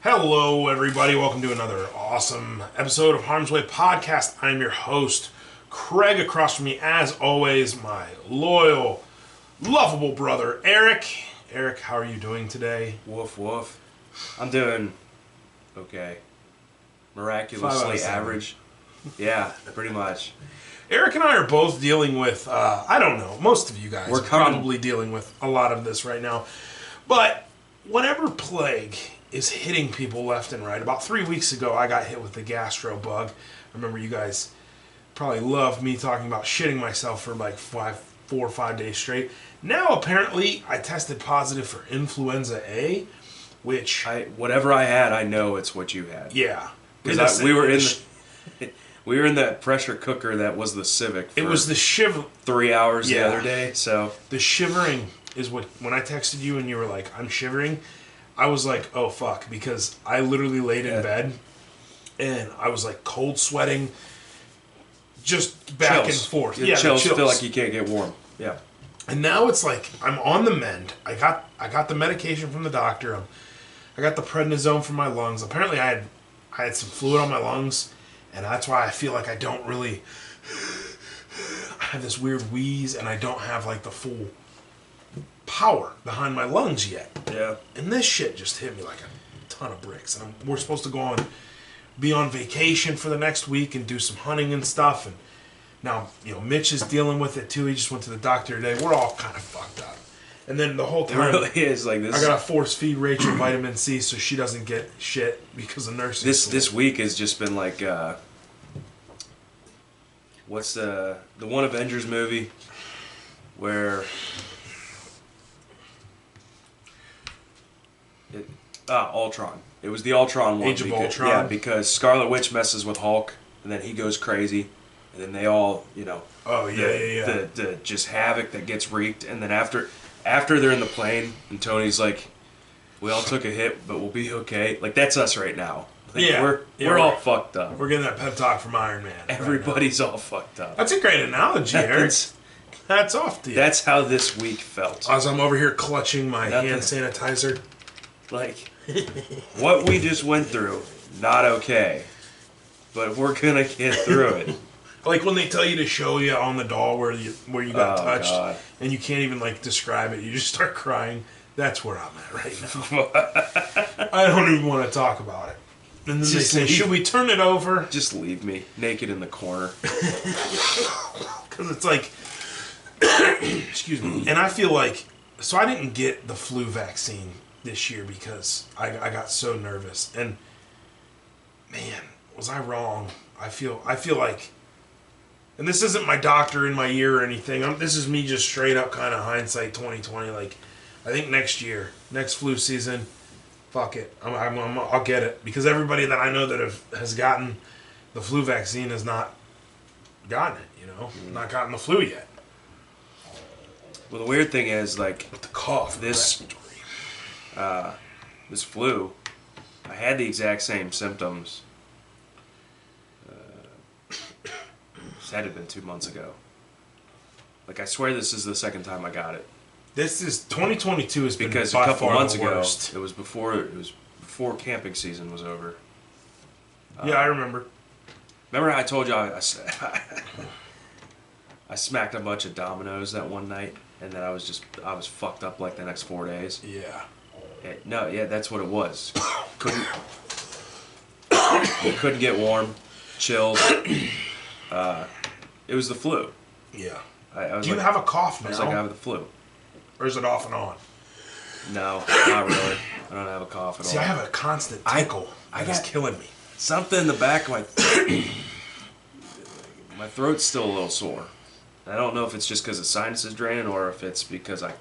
Hello, everybody. Welcome to another awesome episode of Harm's Way Podcast. I'm your host, Craig. Across from me, as always, my loyal, lovable brother, Eric. Eric, how are you doing today? Woof, woof. I'm doing okay. Miraculously average. Yeah, pretty much. Eric and I are both dealing with, I don't know, most of you guys We're are probably dealing with a lot of this right now. But whenever plague is hitting people left and right, about 3 weeks ago I got hit with the gastro bug. I remember you guys probably loved me talking about shitting myself for like 4 or 5 days straight. Now apparently I tested positive for influenza A, which... Whatever I had, I know it's what you had. Yeah. Because we were in that pressure cooker that was the Civic for it was the shiver 3 hours the other day, so... The shivering is what... When I texted you and you were like, I'm shivering, I was like, oh fuck, because I literally laid in bed and I was like cold sweating just back chills. and forth. Yeah, chills feel like you can't get warm. Yeah. And now it's like I'm on the mend. I got the medication from the doctor. I got the prednisone for my lungs. Apparently I had some fluid on my lungs, and that's why I feel like I don't really... I have this weird wheeze, and I don't have like the full power behind my lungs yet. Yeah. And this shit just hit me like a ton of bricks. And we're supposed to be on vacation for the next week and do some hunting and stuff. And now, Mitch is dealing with it too. He just went to the doctor today. We're all kind of fucked up. And then the whole time, it really is like this. I gotta force feed Rachel vitamin C so she doesn't get shit because of nursing. This week has just been like, what's the one Avengers movie where Ultron. It was the Ultron one. Age of Ultron. Yeah, because Scarlet Witch messes with Hulk, and then he goes crazy, and then they all, Oh yeah. The just havoc that gets wreaked, and then after they're in the plane, and Tony's like, "We all took a hit, but we'll be okay." Like that's us right now. Like, we're all fucked up. We're getting that pep talk from Iron Man. Everybody's all fucked up. That's a great analogy, Eric. Hats off to you. That's how this week felt. As I'm over here clutching my hand sanitizer. Like, what we just went through, not okay. But we're gonna get through it. Like when they tell you to show you on the doll where you got touched, God. and you can't even describe it. You just start crying. That's where I'm at right now. I don't even want to talk about it. And then they say, should we turn it over? Just leave me naked in the corner. Because it's like, excuse me. And I feel like, so I didn't get the flu vaccine this year because I got so nervous. And man, was I wrong? I feel like, and this isn't my doctor in my ear or anything. This is me just straight up kind of hindsight 2020. Like, I think next year, next flu season, fuck it, I'll get it, because everybody that I know that has gotten the flu vaccine has not gotten it. Not gotten the flu yet. Well, the weird thing is, like, With the cough, this flu, I had the exact same symptoms. This had to have been 2 months ago. Like, I swear this is the second time I got it. This is 2022 has been because by a couple far months the ago, worst. it was before camping season was over. Yeah, I remember. Remember how I told you I smacked a bunch of dominoes that one night, and then I was fucked up like the next 4 days. Yeah. That's what it was. Couldn't get warm, chills. It was the flu. Yeah. Do you have a cough now? I was like, I have the flu. Or is it off and on? No, not really. I don't have a cough at all. See, I have a constant tickle. It's killing me. Something in the back of my throat's still a little sore. I don't know if it's just because the sinus is draining or if it's because I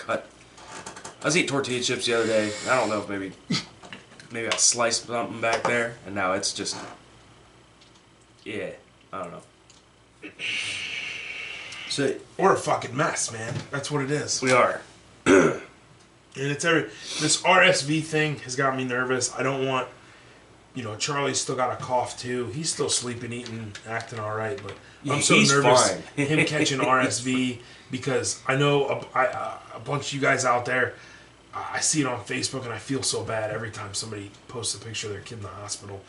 was eating tortilla chips the other day. I don't know if maybe I sliced something back there, and now it's just, I don't know. So We're a fucking mess, man. That's what it is. we are. And it's this RSV thing has got me nervous. I don't want, Charlie's still got a cough too. He's still sleeping, eating, acting all right, but I'm so nervous him catching RSV because I know a bunch of you guys out there. I see it on Facebook and I feel so bad every time somebody posts a picture of their kid in the hospital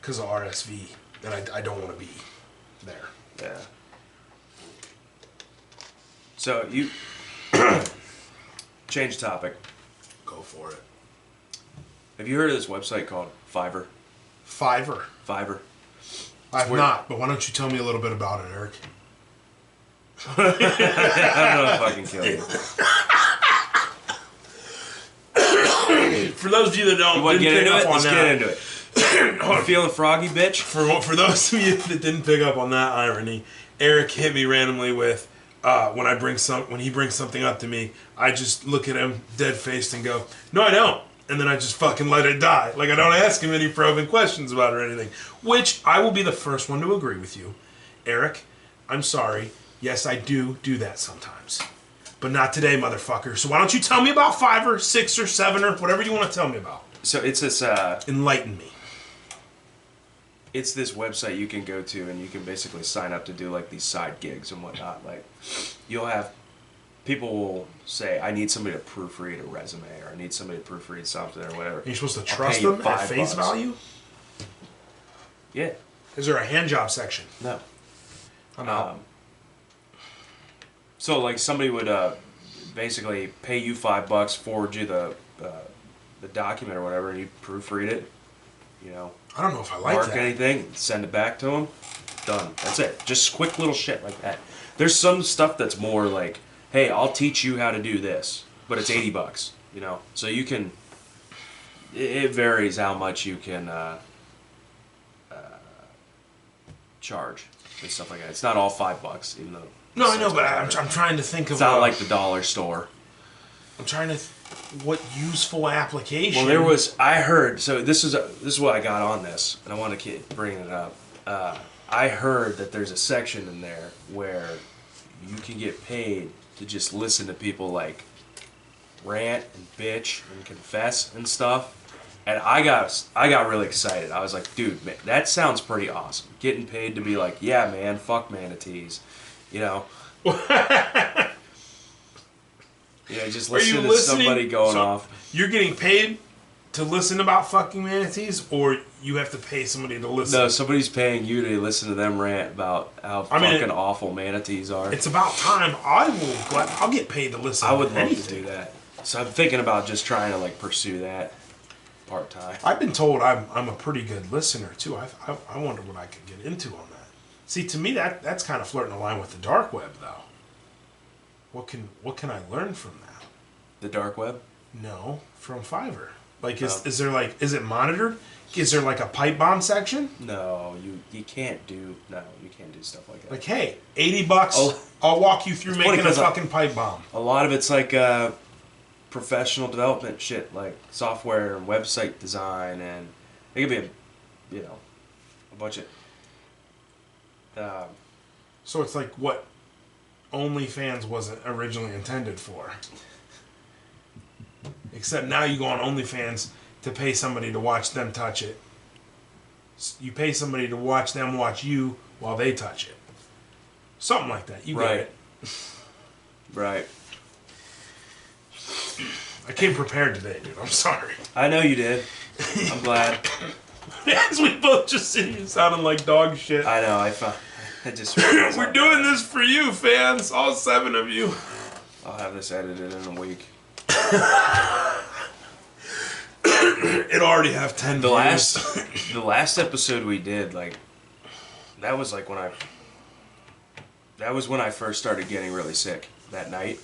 because of RSV, and I don't want to be there. Yeah. So you change topic. Go for it. Have you heard of this website called Fiverr? Fiverr. Fiverr. I've not, but why don't you tell me a little bit about it, Eric? I don't know if I can kill you. For those of you that don't, You want to get into it? Let's that, get into it. You feeling froggy, bitch? For those of you that didn't pick up on that irony, Eric hit me randomly with when he brings something up to me, I just look at him dead faced and go, "No, I don't," and then I just fucking let it die. Like I don't ask him any probing questions about it or anything. Which I will be the first one to agree with you, Eric. I'm sorry. Yes, I do that sometimes. But not today, motherfucker. So why don't you tell me about Fiverr, 6 or 7 or whatever you want to tell me about. So it's this Enlighten me. it's this website you can go to and you can basically sign up to do like these side gigs and whatnot. Like you'll have people will say, I need somebody to proofread a resume or I need somebody to proofread something or whatever. You're supposed to I'll trust pay you them at face $5. value? Yeah. Is there a hand job section? No. I'm out. So like somebody would basically pay you $5, forward you the document or whatever, and you proofread it. You know, I don't know if I like mark that. anything, send it back to them. Done. That's it. Just quick little shit like that. There's some stuff that's more like, hey, I'll teach you how to do this, but it's $80. You know, so you can. It varies how much you can charge and stuff like that. It's not all $5, even though. No, I know, but I'm trying to think of. It's not like the dollar store. I'm trying to. What useful application? Well, there was. I heard. So this is what I got on this, and I want to keep bringing it up. I heard that there's a section in there where you can get paid to just listen to people like rant and bitch and confess and stuff. And I got really excited. I was like, dude, man, that sounds pretty awesome. Getting paid to be like, yeah, man, fuck manatees. You know, just listen to somebody going off. You're getting paid to listen about fucking manatees, or you have to pay somebody to listen? No, somebody's paying you to listen to them rant about how fucking awful manatees are. It's about time. I'll get paid to listen. I would love to do that. So I'm thinking about just trying to like pursue that part time. I've been told I'm a pretty good listener too. I wonder what I could get into on that. See, to me that's kind of flirting the line with the dark web, though. What can I learn from that? The dark web? No, from Fiverr. Like, is there like, is it monitored? Is there like a pipe bomb section? No, you can't do stuff like that. Like, hey, $80. I'll walk you through making a fucking pipe bomb. A lot of it's like professional development shit, like software and website design, and it could be a bunch of. So it's like what OnlyFans wasn't originally intended for. Except now you go on OnlyFans to pay somebody to watch them touch it. You pay somebody to watch them watch you while they touch it. Something like that. You get it. Right. I came prepared today, dude. I'm sorry. I know you did. I'm glad. As we both just sit here sounding like dog shit. I know. I just. We're doing this for you, fans. All 7 of you. I'll have this edited in a week. It already have 10 views. The last episode we did, like, that was when I first started getting really sick that night.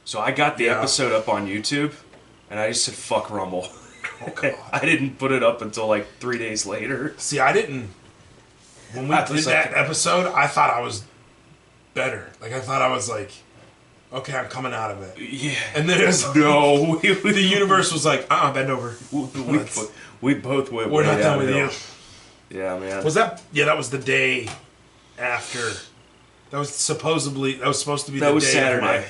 So I got the episode up on YouTube, and I just said, fuck Rumble. Oh, God. I didn't put it up until like 3 days later. See, I didn't. When we did that episode, I thought I was better. Like, I thought I was like, okay, I'm coming out of it. Yeah. And then the universe was like, bend over. We both went. We're not done with you. Yeah, man. That was the day after. That was supposed to be the day. That was Saturday.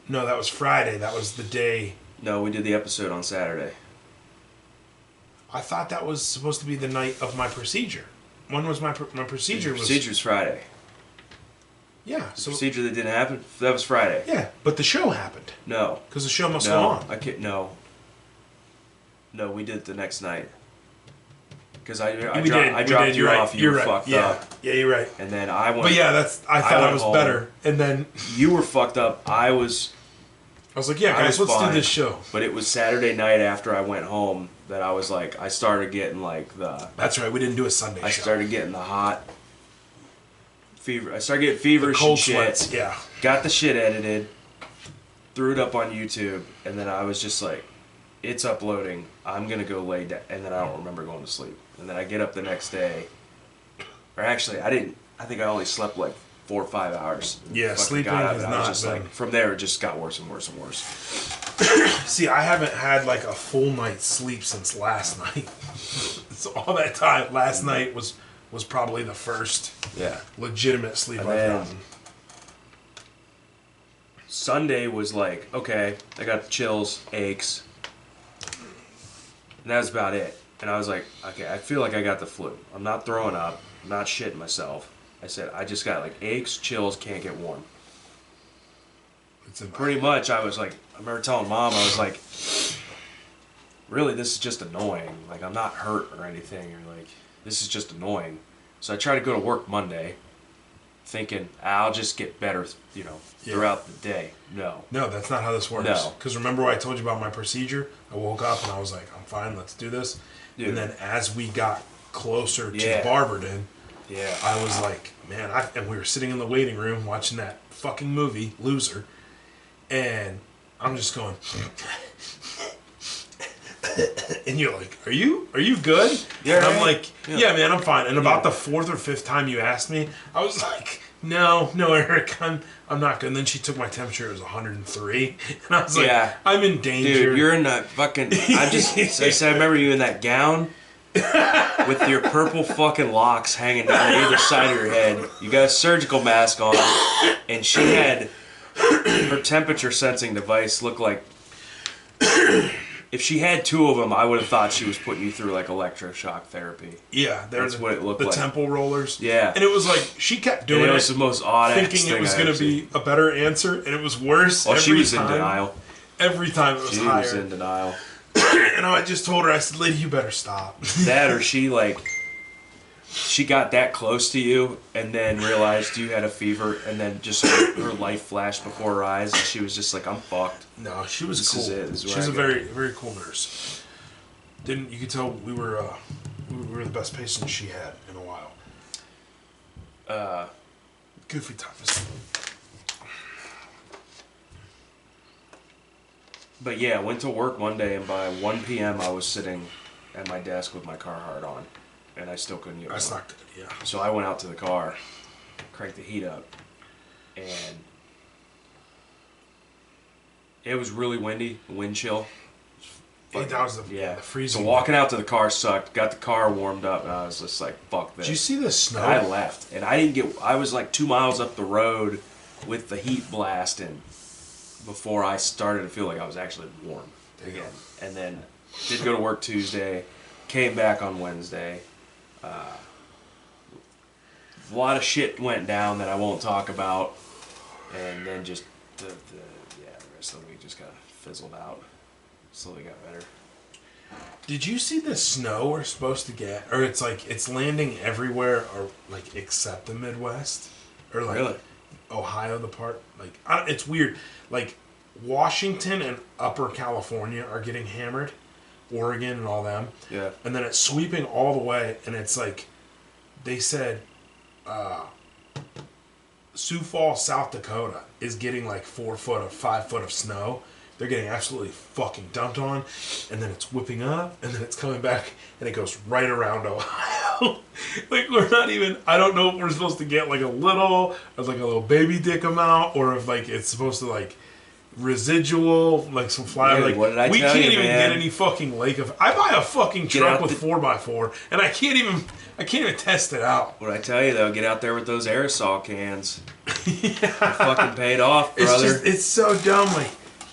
No, that was Friday. That was the day. No, we did the episode on Saturday. I thought that was supposed to be the night of my procedure. When was my procedure? Procedure's Friday. Yeah. So procedure that didn't happen, that was Friday. Yeah, but the show happened. No. Because the show must go on. No. No, we did it the next night. Because I We dropped you right. off. You You're were right. fucked Yeah. up. Yeah, you're right. And then I went. But yeah, I thought I went was home. better. And then You were fucked up. I was like, yeah, guys, let's do this show. But it was Saturday night after I went home that I was like, I started getting like the. That's right. We didn't do a Sunday show. I started getting the hot fever. I started getting feverish cold and shit. sweats. Yeah. Got the shit edited. Threw it up on YouTube, and then I was just like, it's uploading. I'm gonna go lay down, and then I don't remember going to sleep. And then I get up the next day, or actually, I didn't. I think I only slept like 4 or 5 hours. Yeah, Fucking sleeping got up, has and I was not just been- like, from there, it just got worse and worse and worse. See, I haven't had like a full night's sleep since last night. So all that time, last night was probably the first Yeah. legitimate sleep And I've then- gotten. Sunday was like, okay, I got the chills, aches, and that was about it. And I was like, okay, I feel like I got the flu. I'm not throwing up. I'm not shitting myself. I said, I just got like aches, chills, can't get warm. It's in my- Pretty much, I was like, I remember telling Mom, I was like, really, this is just annoying. Like, I'm not hurt or anything. Or like, this is just annoying. So I tried to go to work Monday, thinking I'll just get better, Yeah. throughout the day. No. No, that's not how this works. No. Because remember what I told you about my procedure? I woke up and I was like, I'm fine, let's do this. Dude. And then as we got closer to Yeah. Barberton, Yeah. I was like, man, and we were sitting in the waiting room watching that fucking movie, Loser, and I'm just going, and you're like, are you good? Yeah, and I'm right. like, yeah, man, I'm fine. And about the fourth or fifth time you asked me, I was like, no, Eric, I'm not good. And then she took my temperature, it was 103, and I was like, Yeah. I'm in danger. Dude, you're in that fucking. I said, I remember you in that gown with your purple fucking locks hanging down either side of your head. You got a surgical mask on, and she had her temperature sensing device look like. If she had 2 of them, I would have thought she was putting you through like electroshock therapy. Yeah, That's what it looked the like. temple rollers. Yeah. And it was like, she kept doing And it it, was the most odd thinking thing it was I going ever to be a better answer, and it was worse. Well, she every was time. in denial. Every time it was She higher. was in denial. And I just told her, I said, lady, you better stop. That or she got that close to you and then realized you had a fever and then just her life flashed before her eyes and she was just like, I'm fucked. No, she was This cool. is it. This is She where was I a go. very, very cool nurse. You could tell we were the best patients she had in a while. Goofy times. But yeah, went to work one day and by 1 p.m. I was sitting at my desk with my Carhartt on and I still couldn't get That's warm. not good, yeah. So I went out to the car, cranked the heat up, and it was really windy, wind chill. That was the freezing. So walking out to the car sucked. Got the car warmed up, and I was just like, "Fuck this." Did you see the snow? And I left, and I didn't get. I was like 2 miles up the road with the heat blasting before I started to feel like I was actually warm again. And then did go to work Tuesday, came back on Wednesday. A lot of shit went down that I won't talk about, and then just the rest of the week just kind of fizzled out. Slowly got better. Did you see the snow we're supposed to get? Or it's like, it's landing everywhere, or like, except the Midwest? Or like, Really? Ohio, the part, like, it's weird. Like, Washington and Upper California are getting hammered. Oregon and all them. Yeah. And then it's sweeping all the way, and it's like, they said, Sioux Falls, South Dakota is getting like 4 foot or 5 foot of snow. They're getting absolutely fucking dumped on, and then it's whipping up, and then it's coming back, and it goes right around Ohio. Like, we're not even, I don't know if we're supposed to get like a little baby dick amount, or if like it's supposed to like residual, like some fly. Dude, like, what did I we tell can't you, even man? get any fucking lake of. I buy a fucking Get truck out with the- 4x4, and I can't even test it out. What I tell you though, get out there with those aerosol cans. You fucking paid off, It's brother. just, it's so dumb.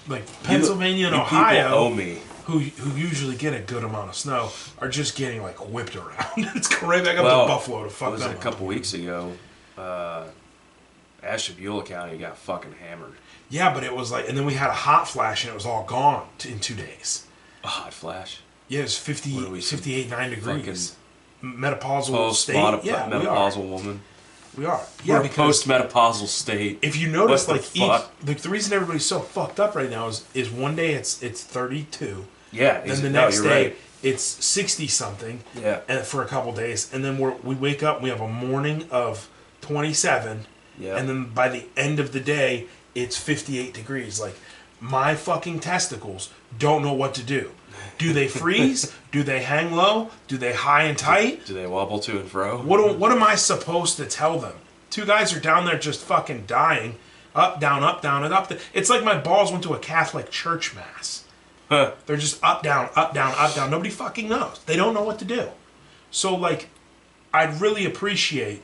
Like Pennsylvania and You people Ohio, owe me. who usually get a good amount of snow, are just getting like whipped around. It's going right back up Well, to Buffalo to fuck was them it a up. couple weeks ago? Ashtabula County got fucking hammered. Yeah, but it was like, and then we had a hot flash and it was all gone in 2 days. A hot flash. Yeah, it's 50, What are we, 58, 9 degrees. Menopausal Post state. Yeah, menopausal woman. We are. Yeah, We're a because post-menopausal state. if you notice, What like the fuck? the reason everybody's so fucked up right now is one day it's 32. Yeah, Then the no, next you're day right. it's 60 something. Yeah. And for a couple days, and then we wake up and we have a morning of 27. Yeah. And then by the end of the day, it's 58 degrees. Like, my fucking testicles don't know what to do. Do they freeze? Do they hang low? Do they high and tight? Do they wobble to and fro? What am I supposed to tell them? Two guys are down there just fucking dying. Up, down, and up. It's like my balls went to a Catholic church mass. Huh. They're just up, down, up, down, up, down. Nobody fucking knows. They don't know what to do. So, like, I'd really appreciate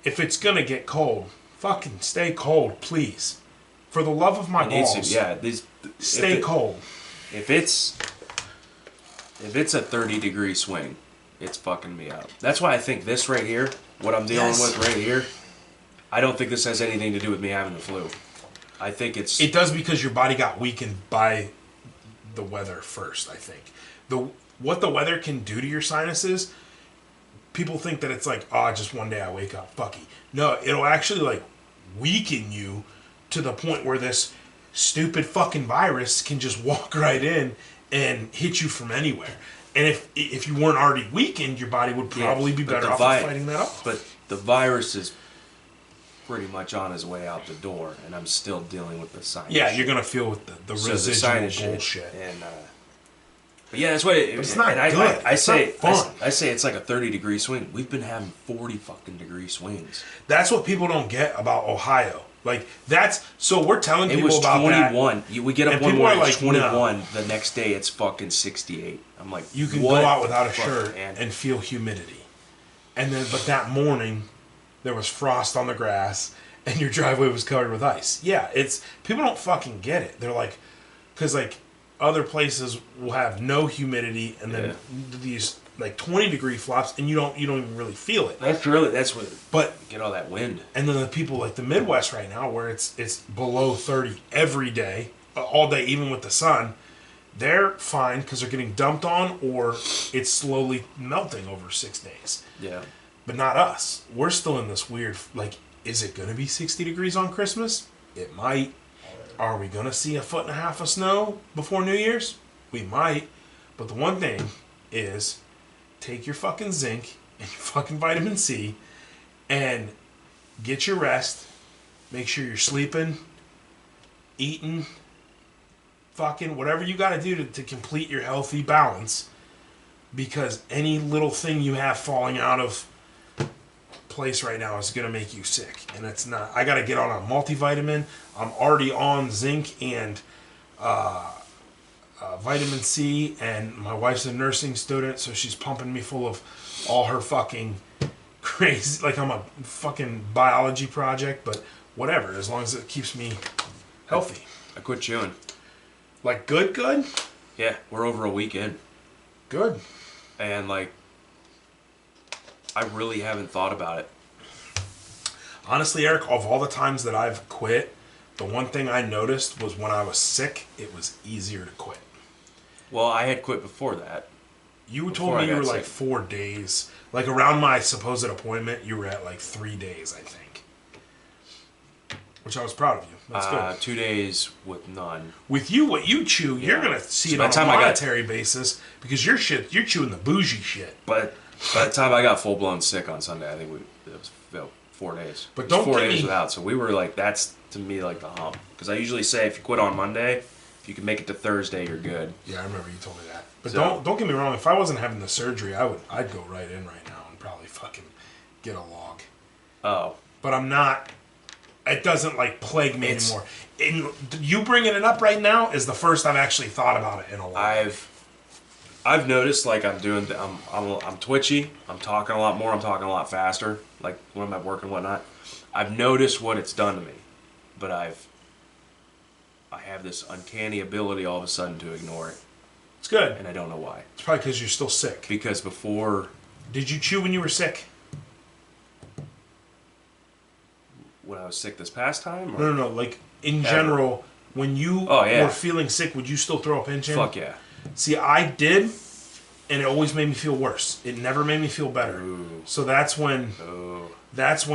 if it's gonna get cold, fucking stay cold, please. For the love of my balls. Stay cold. If it's a 30-degree swing, it's fucking me up. That's why I think this right here, what I'm dealing with right here, I don't think this has anything to do with me having the flu. I think it does, because your body got weakened by the weather first, I think. What the weather can do to your sinuses, people think that it's like, oh, just one day I wake up, fucky. No, it'll actually like weaken you to the point where this stupid fucking virus can just walk right in and hit you from anywhere. And if you weren't already weakened, your body would probably be better off fighting that off. But the virus is pretty much on his way out the door, and I'm still dealing with the sinus. Yeah, you're gonna feel with the residual bullshit. And but yeah, that's what it. But it's not good. I say fun. I say it's like a 30-degree swing. We've been having 40 fucking degree swings. That's what people don't get about Ohio. Like, so we're telling people about 21. that. We get up and one morning, like, it's 21. No. The next day, it's fucking 68. I'm like, you can go out without a shirt and feel humidity. And then, but that morning, there was frost on the grass, and your driveway was covered with ice. Yeah, people don't fucking get it. They're like, because like other places will have no humidity, and then these like 20-degree flops, and you don't even really feel it. That's what. But get all that wind. And then the people like the Midwest right now, where it's below 30 every day, all day, even with the sun, they're fine because they're getting dumped on, or it's slowly melting over 6 days. Yeah. But not us. We're still in this weird, like, is it going to be 60 degrees on Christmas? It might. Are we going to see 1.5 foot of snow before New Year's? We might. But the one thing is, take your fucking zinc and your fucking vitamin C and get your rest. Make sure you're sleeping, eating, fucking whatever you got to do to complete your healthy balance. Because any little thing you have falling out of place right now is going to make you sick. And it's not. I got to get on a multivitamin. I'm already on zinc and vitamin C, and my wife's a nursing student, so she's pumping me full of all her fucking crazy, like I'm a fucking biology project, but whatever, as long as it keeps me healthy. I quit chewing. Like good? Yeah, we're over a week in. Good. And like, I really haven't thought about it. Honestly, Eric, of all the times that I've quit, the one thing I noticed was when I was sick, it was easier to quit. Well, I had quit before that. You told me you were like 4 days. Like around my supposed appointment, you were at like 3 days, I think. Which I was proud of you. That's good. 2 days with none. With you, what you chew, you're gonna see it on a monetary basis because you're chewing the bougie shit. But by the time I got full blown sick on Sunday, I think it was about 4 days. But don't 4 days without. So we were like, that's to me like the hump. Because I usually say if you quit on Monday, if you can make it to Thursday, you're good. Yeah, I remember you told me that. But don't get me wrong. If I wasn't having the surgery, I'd go right in right now and probably fucking get a log. Oh. But I'm not. It doesn't like plague me anymore. You bringing it up right now is the first I've actually thought about it in a while. I've noticed like I'm twitchy. I'm talking a lot more. I'm talking a lot faster. Like when I'm at work and whatnot. I've noticed what it's done to me, but I have this uncanny ability all of a sudden to ignore it. It's good. And I don't know why. It's probably because you're still sick. Because before... Did you chew when you were sick? When I was sick this past time? Or? No. Like, in general, when you were feeling sick, would you still throw a pinch in? Fuck yeah. See, I did, and it always made me feel worse. It never made me feel better. Ooh. So that's when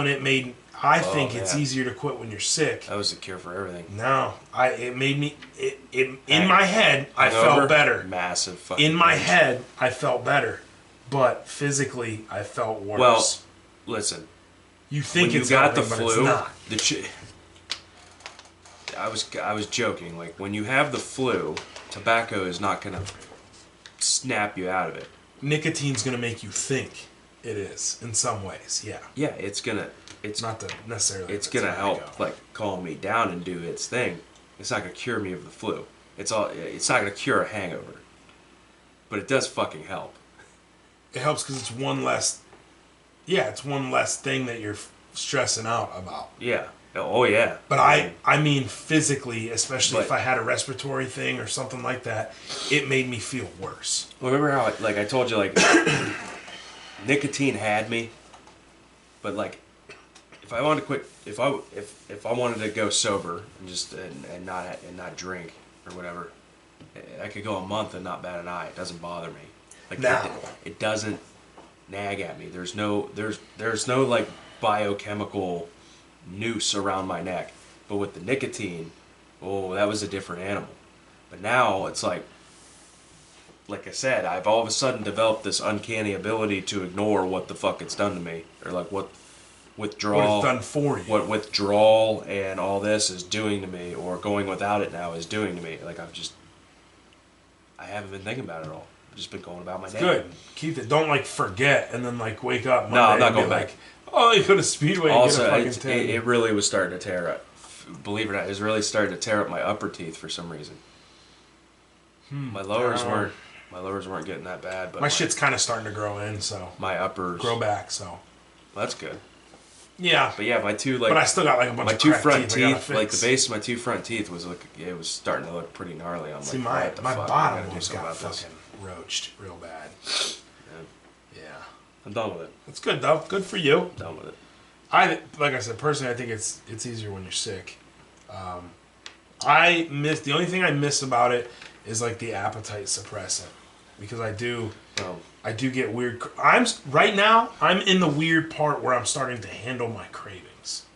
it made. I think it's man. easier to quit when you're sick. That was the cure for everything. No, it made me. In my head, I felt better. Massive fucking. In my head, I felt better, but physically, I felt worse. Well, listen. You think when you it's got the helping, but flu, it's not. I was joking. Like when you have the flu, tobacco is not gonna snap you out of it. Nicotine's gonna make you think it is in some ways. Yeah. Yeah, it's Not to necessarily. It's gonna help, like calm me down and do its thing. It's not gonna cure me of the flu. It's not gonna cure a hangover, but it does fucking help. It helps because it's one less. Yeah, it's one less thing that you're stressing out about. Yeah. Oh yeah. But I mean physically, especially if I had a respiratory thing or something like that, it made me feel worse. Well, remember how like I told you like nicotine had me, but like if I wanted to quit, if I wanted to go sober and just and not drink or whatever, I could go a month and not bat an eye. It doesn't bother me. Like it doesn't nag at me. There's no like biochemical noose around my neck. But with the nicotine, oh, that was a different animal. But now it's like I said, I've all of a sudden developed this uncanny ability to ignore what the fuck it's done to me, or like what withdrawal, what it's done for you, what withdrawal and all this is doing to me, or going without it now is doing to me. Like I haven't been thinking about it at all. I've just been going about my day. Good. Keep it. Don't like forget and then like wake up Monday. No, I'm not and be going back. Like, oh, you go to Speedway Also, and get a fucking 10. it really was starting to tear up. Believe it or not, it was really starting to tear up my upper teeth for some reason. My lowers weren't getting that bad, but my shit's kind of starting to grow in, so my uppers grow back. So well, that's good. yeah, But yeah, my two but I still got like a bunch my of two cracked front teeth, I gotta teeth, like fix. the base of my two front teeth was it was starting to look pretty gnarly. I'm See, like, my what the fuck? I bottom gotta do one's something got about this. fucking roached real bad. Yeah, I'm done with it. that's good though. Good for you. I'm done with it. Like I said, personally, I think it's easier when you're sick. The only thing I miss about it is like the appetite suppressant, because I do get weird. Right now I'm in the weird part where I'm starting to handle my cravings.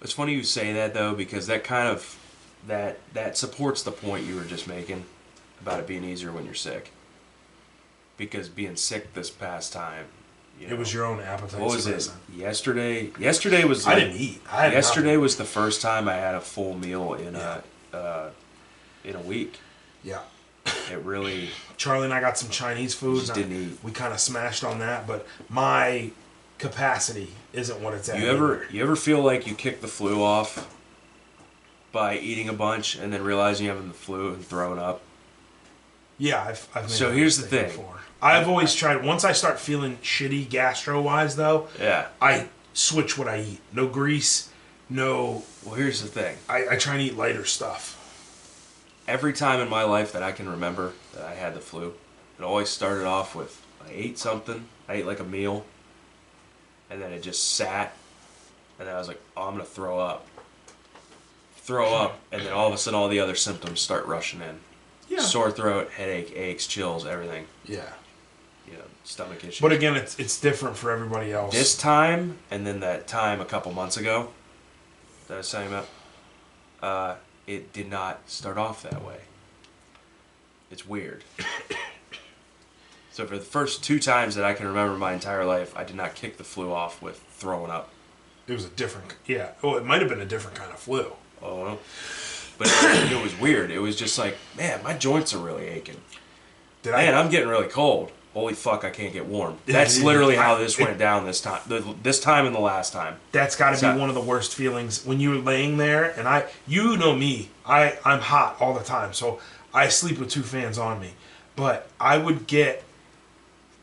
It's funny you say that though, because that kind of that supports the point you were just making about it being easier when you're sick. Because being sick this past time, It was your own appetite what was suppressant. it? Yesterday was. Like, I didn't eat. Yesterday was the first time I had a full meal in a week. Yeah. It really. Charlie and I got some Chinese food. Just didn't eat. We kind of smashed on that, but my capacity isn't what it's at. You ever feel like you kick the flu off by eating a bunch and then realizing you're having the flu and throwing up? Yeah, I've made So that here's the mistake thing. before. I've always tried. Once I start feeling shitty gastro-wise, though, Yeah. I switch what I eat. No grease, no. Well, here's the thing. I try and eat lighter stuff. Every time in my life that I can remember that I had the flu, it always started off with I ate something, I ate like a meal, and then it just sat, and then I was like, oh, I'm gonna throw up, and then all of a sudden all the other symptoms start rushing in. Yeah. Sore throat, headache, aches, chills, everything. Yeah. Stomach issues. But again, it's different for everybody else. This time, and then that time a couple months ago that I was saying about, it did not start off that way. It's weird. So for the first 2 times that I can remember in my entire life, I did not kick the flu off with throwing up. It was a different. Yeah. Oh, it might have been a different kind of flu. Oh, no. But it was weird. It was just like, man, my joints are really aching. I'm getting really cold. Holy fuck, I can't get warm. That's literally how this went down this time. This time and the last time. That's got to be one of the worst feelings when you're laying there. And you know me, I'm hot all the time, so I sleep with 2 fans on me. But I would get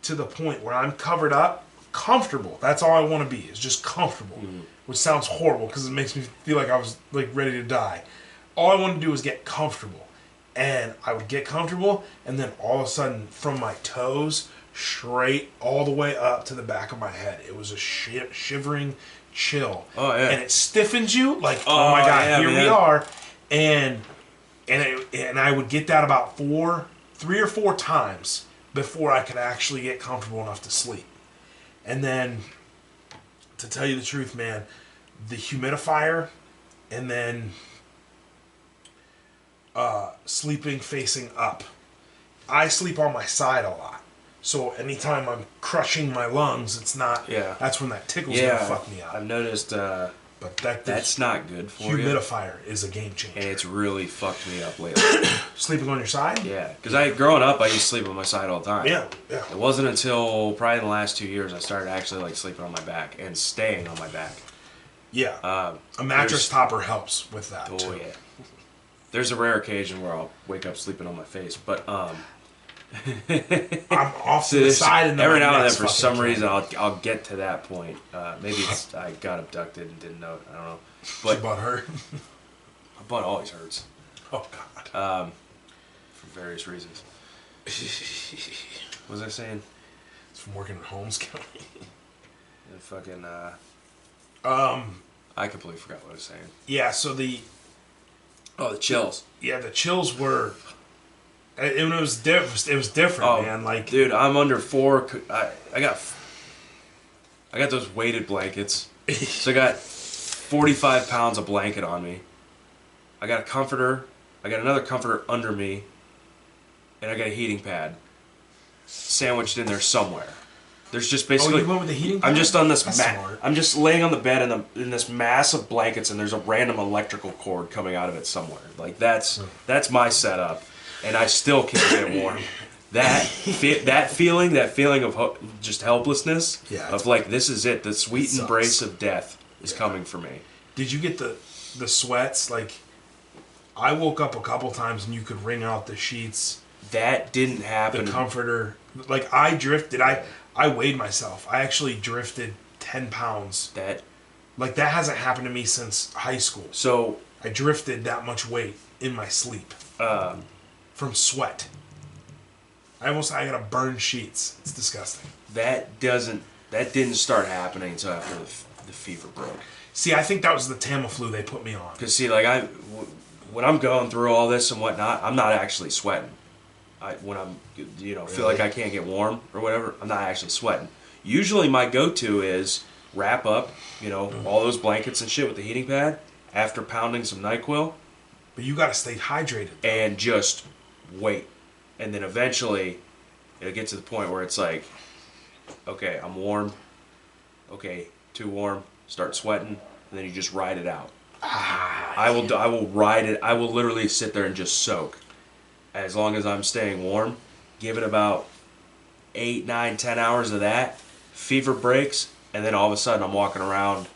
to the point where I'm covered up, comfortable. That's all I want to be, is just comfortable. Which sounds horrible because it makes me feel like I was like ready to die. All I wanted to do was get comfortable. And I would get comfortable, and then all of a sudden, from my toes, straight all the way up to the back of my head, it was a shivering chill. Oh, yeah. And it stiffens you, like, oh my God, yeah, here man. we are. And I would get that about 3 or 4 times before I could actually get comfortable enough to sleep. And then, to tell you the truth, man, the humidifier and then sleeping facing up. I sleep on my side a lot. So anytime I'm crushing my lungs, it's not. Yeah. That's when that tickle's gonna fuck me up. I've noticed. But that's not good for you. Humidifier is a game changer. And it's really fucked me up lately. Sleeping on your side? Yeah, because growing up, I used to sleep on my side all the time. Yeah. It wasn't until probably in the last 2 years I started actually like sleeping on my back and staying on my back. Yeah. A mattress topper helps with that too. Yeah. There's a rare occasion where I'll wake up sleeping on my face, but I'm off to the side, and every now and then, for some reason, I'll get to that point. Maybe it's I got abducted and didn't know it. I don't know. But your butt hurt? My butt always hurts. Oh God. For various reasons. What was I saying? It's from working at Holmes County. And fucking. I completely forgot what I was saying. Yeah. So the chills. Yeah, the chills were. It was different, man. Like, dude, I'm under 4. I got those weighted blankets. So I got 45 pounds of blanket on me. I got a comforter. I got another comforter under me, and I got a heating pad sandwiched in there somewhere. There's just basically. Oh, you went with the heating pad? I'm just on this I'm just laying on the bed in this mass of blankets, and there's a random electrical cord coming out of it somewhere. Like that's my setup. And I still can't get warm. That feeling of just helplessness, of like, this is it. The sweet embrace of death is coming for me. Did you get the sweats? Like, I woke up a couple times and you could wring out the sheets. That didn't happen. The comforter. Like, I drifted. I weighed myself. I actually drifted 10 pounds. That hasn't happened to me since high school. So I drifted that much weight in my sleep. From sweat. I gotta burn sheets. It's disgusting. That didn't start happening until after the fever broke. See, I think that was the Tamiflu they put me on. Because see, like when I'm going through all this and whatnot, I'm not actually sweating. When I'm, feel like I can't get warm or whatever, I'm not actually sweating. Usually my go-to is wrap up, all those blankets and shit with the heating pad after pounding some NyQuil. But you gotta stay hydrated. And just wait. And then eventually it'll get to the point where it's like, okay, I'm warm. Okay, too warm. Start sweating. And then you just ride it out. I will ride it. I will literally sit there and just soak. As long as I'm staying warm. Give it about 8, 9, 10 hours of that. Fever breaks. And then all of a sudden I'm walking around,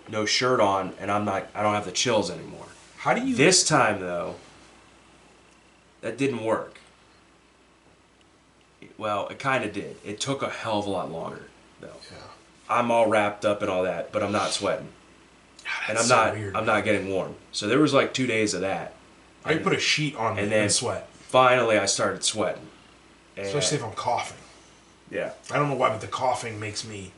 no shirt on, and I don't have the chills anymore. How do you... This time, though, that didn't work. Well, it kind of did. It took a hell of a lot longer, though. Yeah. I'm all wrapped up and all that, but I'm not sweating. God, and I'm not getting warm. So there was like 2 days of that. I put a sheet on me and sweat. Finally, I started sweating. Especially if I'm coughing. Yeah. I don't know why, but the coughing makes me...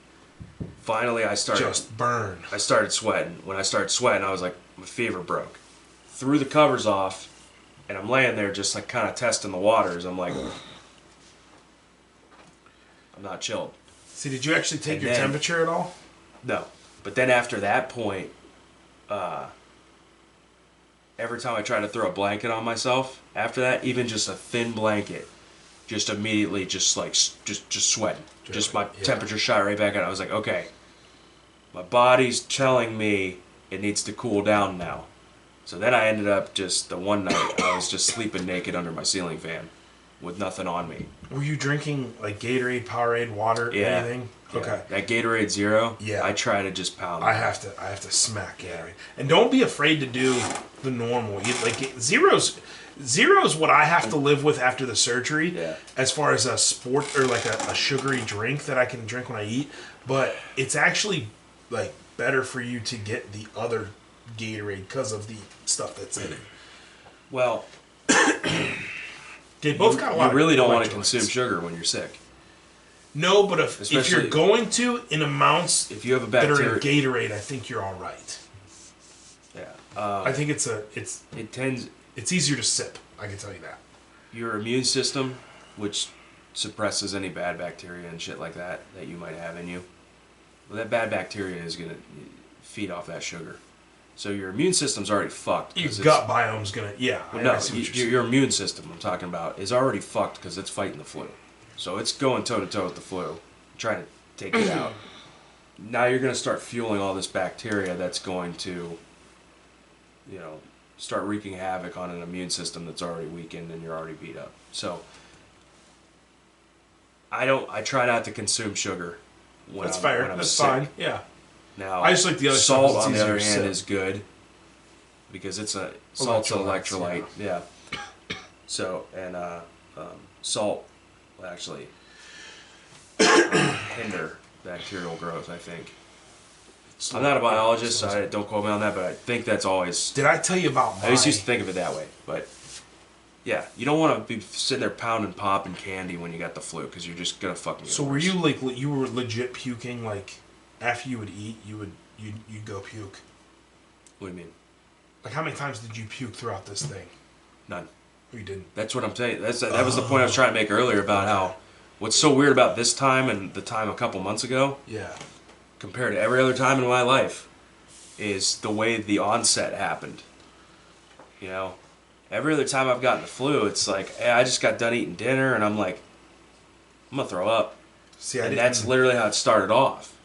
Finally, I started... Just burn. I started sweating. When I started sweating, I was like, my fever broke. Threw the covers off, and I'm laying there just like kind of testing the waters. I'm like, I'm not chilled. See, did you actually take your temperature at all? No. But then after that point, every time I try to throw a blanket on myself, after that, even just a thin blanket, just immediately just sweating. Just my temperature shot right back up. I was like, okay, my body's telling me it needs to cool down now. So then I ended up just, the one night, I was just sleeping naked under my ceiling fan with nothing on me. Were you drinking like Gatorade, Powerade, water, anything? Yeah. Okay. That Gatorade Zero, yeah. I try to just pound it. I have to smack Gatorade. And don't be afraid to do the normal. Zero's what I have to live with after the surgery, as far as a sport or like a sugary drink that I can drink when I eat. But it's actually like better for you to get the other Gatorade because of the stuff that's in it. Well, they both got a lot. You really don't want to consume sugar when you're sick. No, but if you're going to in amounts, if you have a that are in Gatorade, I think you're all right. Yeah, I think it's easier to sip. I can tell you that. Your immune system, which suppresses any bad bacteria and shit like that that you might have in you. Well, that bad bacteria is going to feed off that sugar. So your immune system's already fucked. Your gut biome's gonna, yeah. Well, no, your immune system I'm talking about is already fucked because it's fighting the flu. So it's going toe to toe with the flu, trying to take it out. Now you're going to start fueling all this bacteria that's going to, you know, start wreaking havoc on an immune system that's already weakened and you're already beat up. So I try not to consume sugar when That's I'm, fair. when I'm That's sick. fine. Yeah. Now, I just like the other salt, stuff. on the other hand, sip. is good because it's salt's an electrolyte. Yeah. So, and salt will actually hinder bacterial growth, I think. I'm not a biologist, so don't quote me on that, but I think that's always... Did I tell you about I always used to think of it that way, but... Yeah, you don't want to be sitting there pounding popping candy when you got the flu, because you're just going to fucking get So worse. were you like, you were legit puking, like, after you would eat, you'd go puke? What do you mean? Like, how many times did you puke throughout this thing? None. Or you didn't? That's what I'm telling you. That was the point I was trying to make earlier about how... What's so weird about this time and the time a couple months ago... Yeah. Compared to every other time in my life, is the way the onset happened. You know, every other time I've gotten the flu, it's like, hey, I just got done eating dinner, and I'm like, I'm gonna throw up. See, and that's literally how it started off.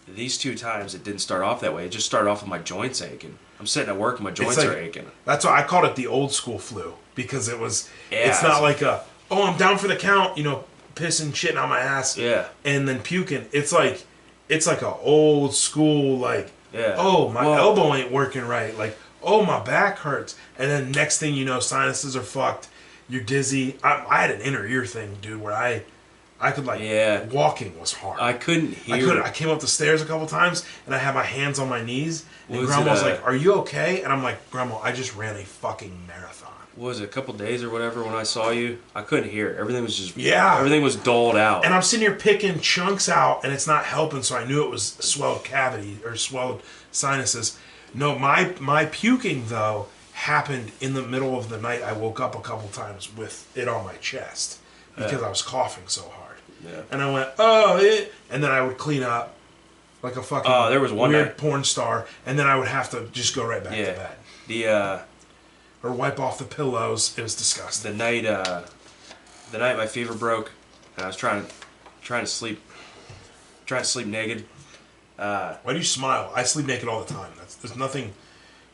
These two times, it didn't start off that way. It just started off with my joints aching. I'm sitting at work and my joints are aching. That's why I called it the old school flu, because it was. Yeah, it's not like a, oh, I'm down for the count, you know, pissing, shitting on my ass, yeah, and then puking. It's like a old school, like, yeah. Oh, my elbow ain't working right. Like, oh, my back hurts. And then next thing you know, sinuses are fucked. You're dizzy. I had an inner ear thing, dude, where I could, like, walking was hard. I couldn't hear. I came up the stairs a couple times, and I had my hands on my knees. And Was Grandma was like, are you okay? And I'm like, Grandma, I just ran a fucking marathon. What was it, a couple days or whatever when I saw you? I couldn't hear. Everything was just... Yeah. Everything was dulled out. And I'm sitting here picking chunks out, and it's not helping, so I knew it was swelled cavity, or swelled sinuses. No, my puking, though, happened in the middle of the night. I woke up a couple times with it on my chest, because I was coughing so hard. Yeah. And I went, oh, and then I would clean up like a fucking there was one weird night. Porn star, and then I would have to just go right back to bed. Or wipe off the pillows. It was disgusting. The night my fever broke, and I was trying to sleep naked. Why do you smile? I sleep naked all the time. There's nothing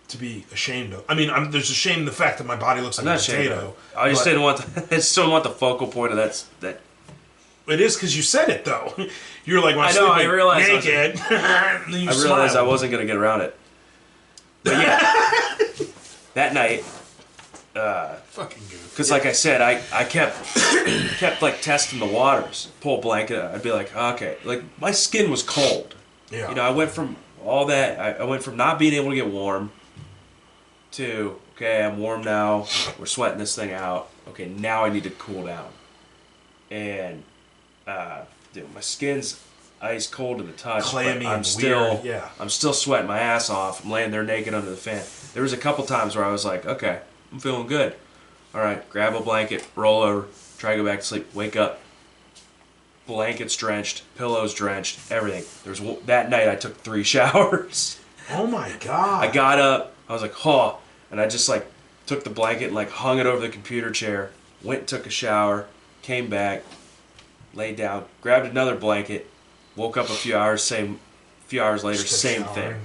to be ashamed of. I mean, there's a shame in the fact that my body looks like a potato. I just didn't want. I just don't want the focal point of that. It is because you said it though. You're like, when I know. I sleep realized naked. And then you I realized smile. I wasn't gonna get around it. But yeah, that night. Fucking good. Because like I said, I kept like testing the waters. Pull a blanket out. I'd be like, okay, like my skin was cold. Yeah. You know, I went from all that. I went from not being able to get warm to okay, I'm warm now. We're sweating this thing out. Okay, now I need to cool down. And dude, my skin's ice cold to the touch. Clammy but I'm and still, weird. Yeah. I'm still sweating my ass off. I'm laying there naked under the fan. There was a couple times where I was like, okay, I'm feeling good. All right, grab a blanket, roll over, try to go back to sleep, wake up. Blankets drenched, pillows drenched, everything. That night I took 3 showers. Oh my god. I got up, I was like, huh, and I just like took the blanket and like hung it over the computer chair, went and took a shower, came back, laid down, grabbed another blanket, woke up a few hours later, same thing.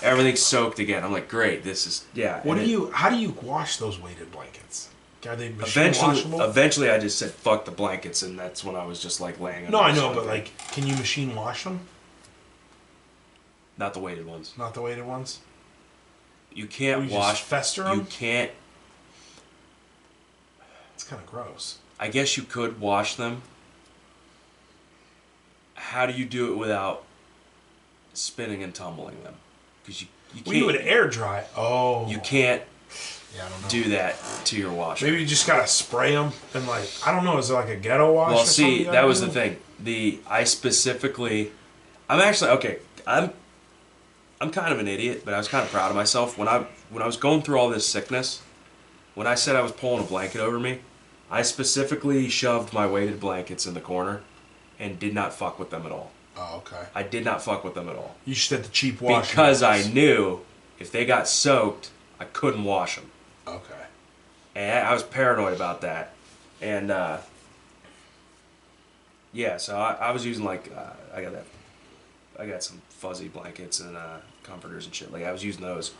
Everything's soaked again. I'm like, great, this is How do you wash those weighted blankets? Are they machine washable? Eventually I just said fuck the blankets, and that's when I was just like laying on No, I know, but like, can you machine wash them? Not the weighted ones. Not the weighted ones? You can't just wash. Fester them? You can't. It's kind of gross. I guess you could wash them. How do you do it without spinning and tumbling them? Because you can't. Well, you would air dry. Oh. You can't I don't know. do that to your washer. Maybe you just gotta spray them and like, I don't know, is it like a ghetto wash? Well, or something see, you that gotta was do? the thing. I'm actually okay. I'm kind of an idiot, but I was kind of proud of myself when I was going through all this sickness. When I said I was pulling a blanket over me, I specifically shoved my weighted blankets in the corner and did not fuck with them at all. Oh, okay. I did not fuck with them at all. You should have the cheap wash. Because I knew if they got soaked, I couldn't wash them. Okay. And I was paranoid about that. And, yeah, so I was using, like, I got some fuzzy blankets and comforters and shit. Like, I was using those.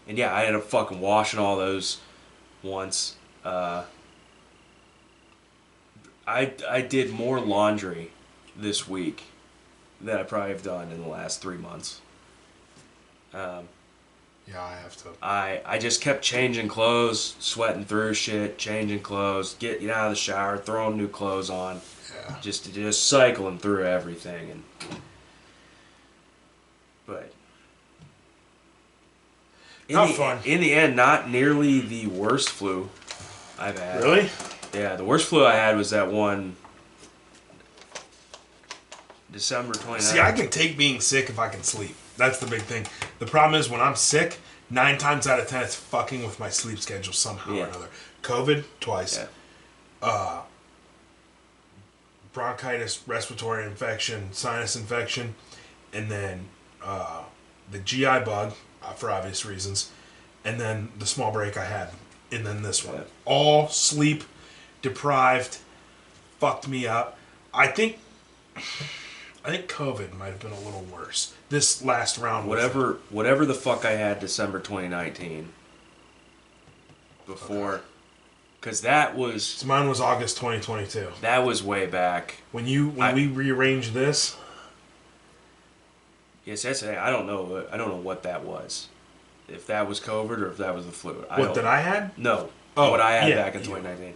And, yeah, I ended up fucking washing all those once. I did more laundry this week than I probably have done in the last 3 months. Yeah, I have to. I just kept changing clothes, sweating through shit, changing clothes, getting out of the shower, throwing new clothes on, just cycling through everything. And but not fun. In the end, not nearly the worst flu I've had. Really? Yeah, the worst flu I had was that one December 29th. See, I can take being sick if I can sleep. That's the big thing. The problem is when I'm sick, 9 times out of 10 it's fucking with my sleep schedule somehow or another. COVID, twice. Yeah. Bronchitis, respiratory infection, sinus infection, and then the GI bug, for obvious reasons, and then the small break I had, and then this one. Yeah. All sleep deprived, fucked me up. I think COVID might have been a little worse. This last round. Whatever the fuck I had December 2019. Before, because that was. So mine was August 2022. That was way back. When we rearranged this. Yes, I don't know. I don't know what that was. If that was COVID or if that was the flu. What I had? No. Oh, what I had back in 2019.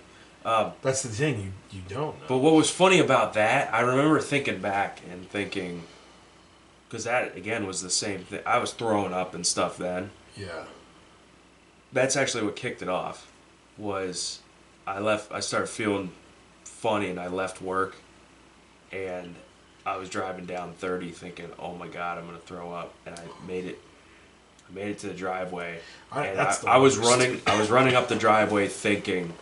That's the thing. You don't know. But what was funny about that, I remember thinking back and thinking, because that again was the same thing. I was throwing up and stuff then. Yeah. That's actually what kicked it off. Was I started feeling funny and I left work, and I was driving down 30 thinking, oh my God, I'm gonna throw up, and I made it to the driveway, and I was running up the driveway thinking,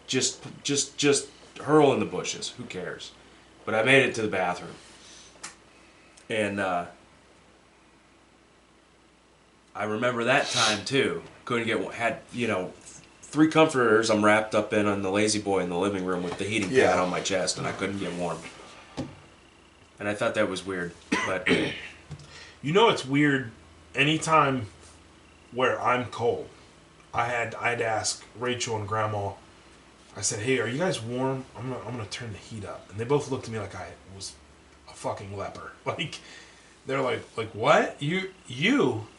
just hurl in the bushes, who cares? But I made it to the bathroom, and I remember that time too. Had 3 comforters I'm wrapped up in on the lazy boy in the living room with the heating pad on my chest, and I couldn't get warm. And I thought that was weird, but it's weird. Anytime where I'm cold, I'd ask Rachel and Grandma. I said, "Hey, are you guys warm? I'm gonna turn the heat up." And they both looked at me like I was a fucking leper. Like they're like what? You're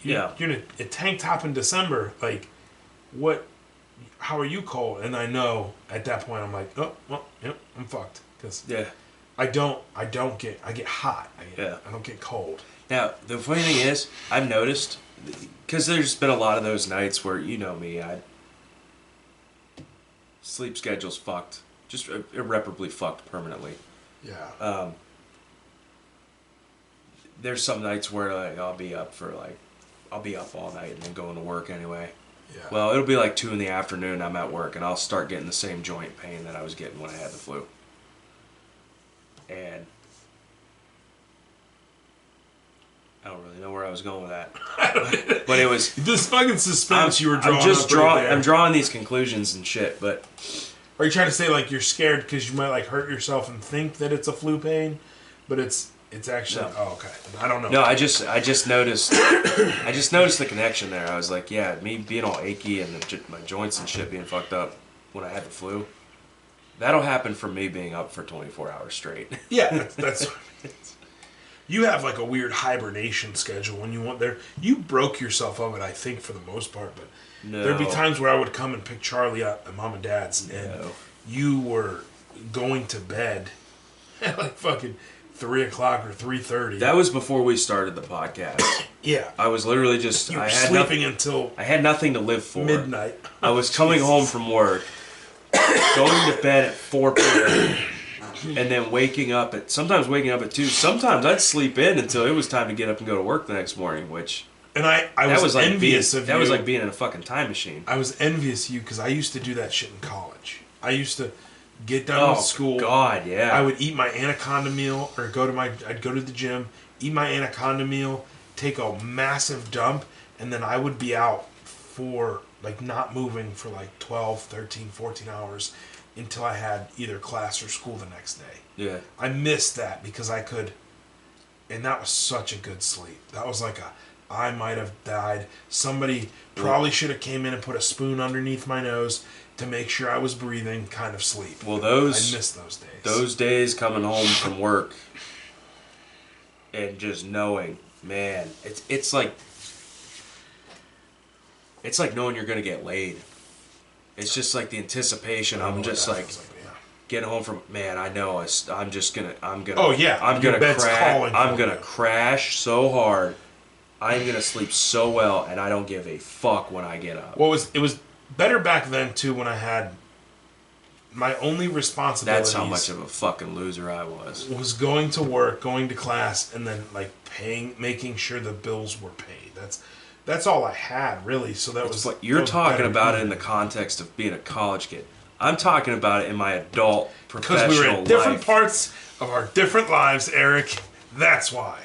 in a tank top in December. Like what? How are you cold? And I know at that point I'm like, oh well, yep, I'm fucked because I get hot. I don't get cold. Now, the funny thing is, I've noticed, because there's been a lot of those nights where, you know me, sleep schedule's fucked. Just irreparably fucked permanently. Yeah. There's some nights where I'll be up all night and then going to work anyway. Yeah. Well, it'll be like 2 in the afternoon, I'm at work, and I'll start getting the same joint pain that I was getting when I had the flu. And I don't really know where I was going with that, but it was this fucking suspense you were drawing. I'm drawing these conclusions and shit. But are you trying to say like you're scared because you might like hurt yourself and think that it's a flu pain, but it's actually Oh, okay. I don't know. No, I just noticed the connection there. I was like, yeah, me being all achy and my joints and shit being fucked up when I had the flu. That'll happen from me being up for 24 hours straight. Yeah, that's you have like a weird hibernation schedule when you want there. You broke yourself of it, I think, for the most part. But there'd be times where I would come and pick Charlie up at Mom and Dad's, and you were going to bed at like fucking 3 o'clock or 3:30. That was before we started the podcast. Yeah, I was literally just you were sleeping until I had nothing to live for. Midnight. I was coming home from work, going to bed at 4 p.m. and then sometimes waking up at 2. Sometimes I'd sleep in until it was time to get up and go to work the next morning, And I was like envious of you. That was like being in a fucking time machine. I was envious of you because I used to do that shit in college. I used to get done with school. God, yeah. I would eat my Anaconda meal, or I'd go to the gym, eat my Anaconda meal, take a massive dump, and then I would be out for, like, not moving for like 12, 13, 14 hours until I had either class or school the next day. Yeah. I missed that because I could, and that was such a good sleep. That was like I might have died. Somebody probably should have came in and put a spoon underneath my nose to make sure I was breathing kind of sleep. Well, I miss those days. Those days coming home from work and just knowing, man, it's like knowing you're gonna get laid. It's just like the anticipation. I'm just like getting home from, man, I know I'm gonna Oh yeah. I'm gonna crash. I'm gonna crash so hard. I'm gonna sleep so well, and I don't give a fuck when I get up. Well, it was better back then too, when I had my only responsibilities. That's how much of a fucking loser I was. Was going to work, going to class, and then like making sure the bills were paid. That's all I had really. So that was. But you're talking about it in the context of being a college kid. I'm talking about it in my adult professional life. Because we were in different parts of our different lives, Eric. That's why.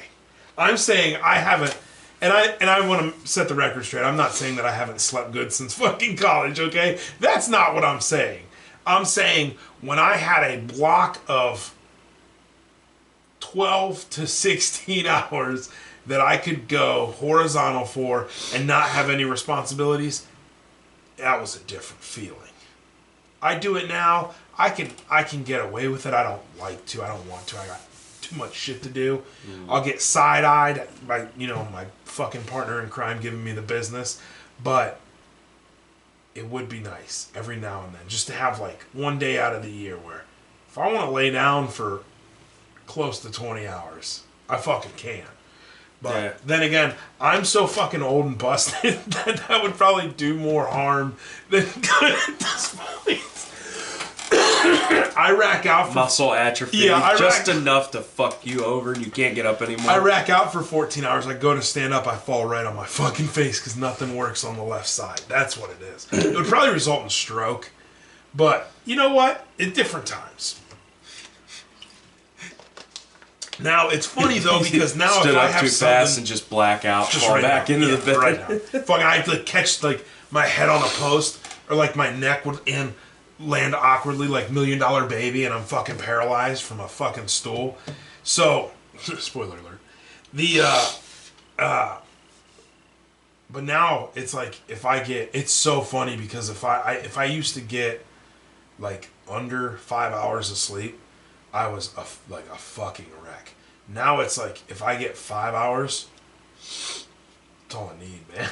I'm saying I haven't. And I want to set the record straight. I'm not saying that I haven't slept good since fucking college, okay? That's not what I'm saying. I'm saying when I had a block of 12 to 16 hours that I could go horizontal for and not have any responsibilities, that was a different feeling. I do it now. I can get away with it. I don't like to. I don't want to. I got too much shit to do. I'll get side-eyed by, my fucking partner in crime giving me the business. But it would be nice every now and then just to have like one day out of the year where if I want to lay down for close to 20 hours, I fucking can. But then again, I'm so fucking old and busted that would probably do more harm than good at this point. I rack out for muscle atrophy. Yeah, just enough to fuck you over and you can't get up anymore. I rack out for 14 hours. I go to stand up, I fall right on my fucking face because nothing works on the left side. That's what it is. It would probably result in stroke. But you know what? At different times. Now it's funny though because now stood if I up have too something, fast and just black out, just fall right back now. into the bed. Right now. Fucking, I have to catch like my head on a post or like my neck would and land awkwardly like $1 Million Baby, and I'm fucking paralyzed from a fucking stool. So, spoiler alert. But now it's like it's so funny because if I used to get like under 5 hours of sleep, I was like a fucking wreck. Now it's like if I get 5 hours, that's all I need, man.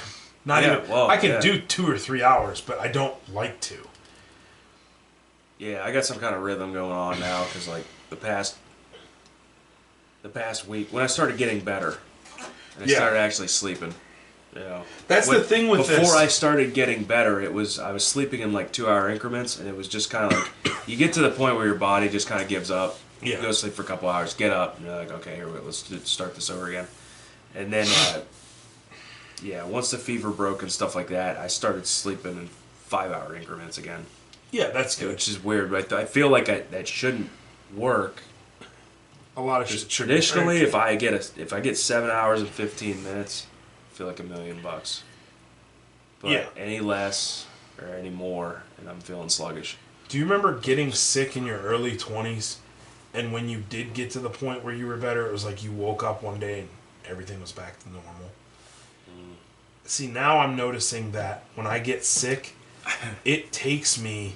I can do 2 or 3 hours, but I don't like to. Yeah, I got some kind of rhythm going on now because like the past week when I started getting better and I started actually sleeping. That's the thing with this. Before I started getting better, I was sleeping in like 2-hour increments, and it was just kind of like you get to the point where your body just kind of gives up. Yeah. You go to sleep for a couple hours, get up, and you're like, okay, here we go, let's start this over again. And then, once the fever broke and stuff like that, I started sleeping in 5-hour increments again. Yeah, that's good. Which is weird, right? I feel like that shouldn't work. A lot of shit. Traditionally, if I get 7 hours and 15 minutes, I feel like $1 million. But any less or any more, and I'm feeling sluggish. Do you remember getting sick in your early 20s, and when you did get to the point where you were better, it was like you woke up one day and everything was back to normal? See, now I'm noticing that when I get sick, it takes me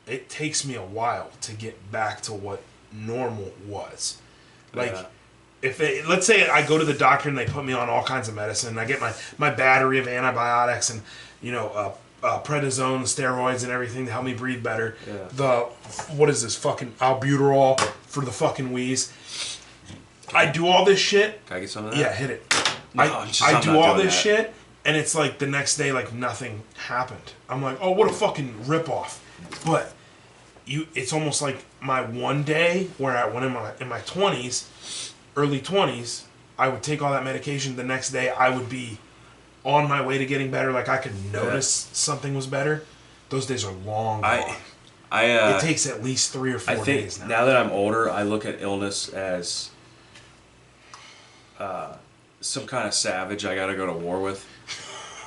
a while to get back to what normal was. Like, let's say I go to the doctor and they put me on all kinds of medicine, and I get my battery of antibiotics and prednisone, steroids, and everything to help me breathe better. Yeah. What is this fucking albuterol for the fucking wheeze? I do all this shit. Can I get some of that? Yeah, hit it. No, I do all this shit, and it's like the next day, like nothing happened. I'm like, oh, what a fucking ripoff. But it's almost like my one day where when in my 20s, early 20s, I would take all that medication. The next day, I would be on my way to getting better. Like I could notice something was better. those days are long gone. It takes at least 3 or 4 days now that I'm older, I look at illness as some kind of savage I gotta go to war with.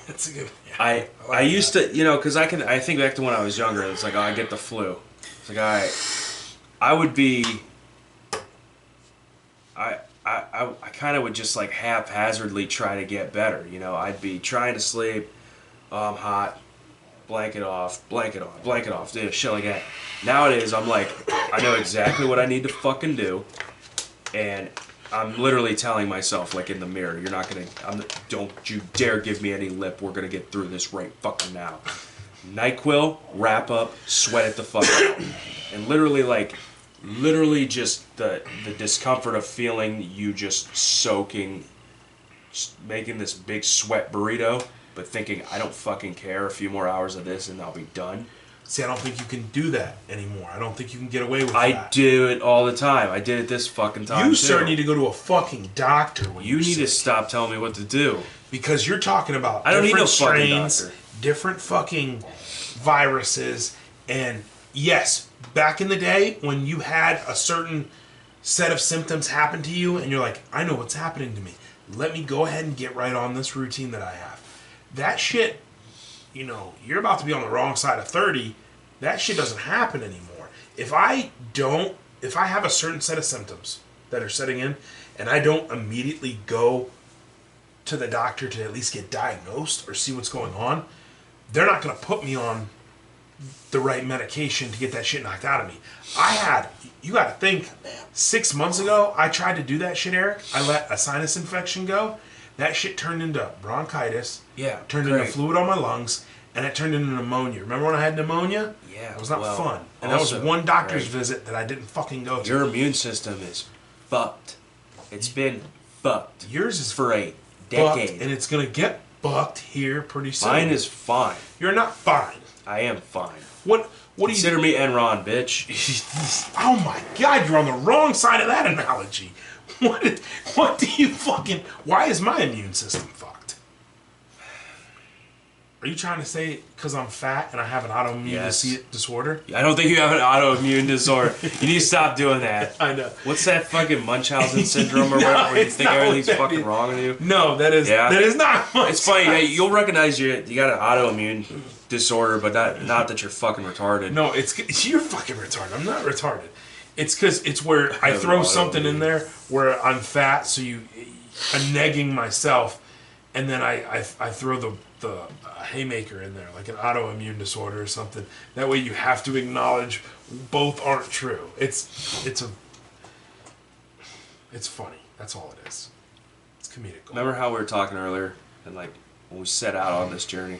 That's a good. Yeah, I used to, you know, because I think back to when I was younger. It's like, oh, I get the flu. It's like, all right, I would be. I kind of would just like haphazardly try to get better. You know, I'd be trying to sleep. Oh, I'm hot. Blanket off, blanket off, blanket off. Dude, shit like that. Nowadays, I'm like, I know exactly what I need to fucking do, and I'm literally telling myself, like in the mirror, you're not gonna. Don't you dare give me any lip. We're gonna get through this right fucking now. NyQuil, wrap up, sweat it the fuck out, and literally just the discomfort of feeling you just soaking, just making this big sweat burrito, but thinking I don't fucking care. A few more hours of this and I'll be done. See, I don't think you can do that anymore. I don't think you can get away with that. I do it all the time. I did it this fucking time. You, sir, need to go to a fucking doctor. When you need to stop telling me what to do. Because you're talking about I don't need no strains, fucking doctor. Different fucking viruses, and yes, back in the day when you had a certain set of symptoms happen to you, and you're like, I know what's happening to me. Let me go ahead and get right on this routine that I have. That shit, you know, you're about to be on the wrong side of 30. That shit doesn't happen anymore. If I have a certain set of symptoms that are setting in, and I don't immediately go to the doctor to at least get diagnosed or see what's going on, they're not going to put me on the right medication to get that shit knocked out of me. You got to think, 6 months ago, I tried to do that shit, Eric. I let a sinus infection go. That shit turned into bronchitis. Yeah, turned into fluid on my lungs, and it turned into pneumonia. Remember when I had pneumonia? Yeah. It was not fun. And that was one doctor's visit that I didn't fucking go to. Your immune system is fucked. It's been fucked. Yours is for a decade. Bucked, and it's going to get bucked here pretty soon. Mine is fine. You're not fine. I am fine. What do you... Consider me Enron, bitch. Oh my God, you're on the wrong side of that analogy. What do you fucking... Why is my immune system fucked? Are you trying to say because I'm fat and I have an autoimmune disorder? I don't think you have an autoimmune disorder. You need to stop doing that. I know. What's that fucking Munchausen syndrome or whatever where you think everything's fucking wrong with you? No, that is not It's funny. Hey, you'll recognize you got an autoimmune disorder, but not that you're fucking retarded. No, you're fucking retarded. I'm not retarded. It's because it's where I throw something in there where I'm fat, so I'm negging myself, and then I throw the haymaker in there, like an autoimmune disorder or something. That way you have to acknowledge both aren't true. It's funny. That's all it is. It's comedic. Remember how we were talking earlier, and like when we set out on this journey,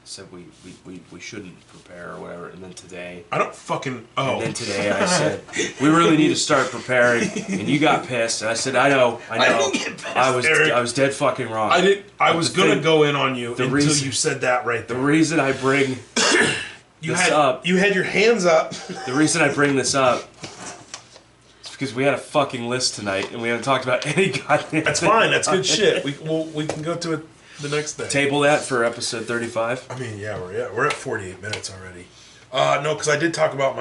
said we shouldn't prepare or whatever, and then today I don't fucking and then today I said we really need to start preparing, and you got pissed, and I said I know I didn't get pissed, Eric. I was dead fucking wrong. I was gonna go in on you until you said that right there. The reason I bring you had your hands up. The reason I bring this up is because we had a fucking list tonight, and we haven't talked about any goddamn. That's fine. That's good shit. We can go to it the next day. Table that for episode 35. I mean, yeah, we're at 48 minutes already. No, because I did talk about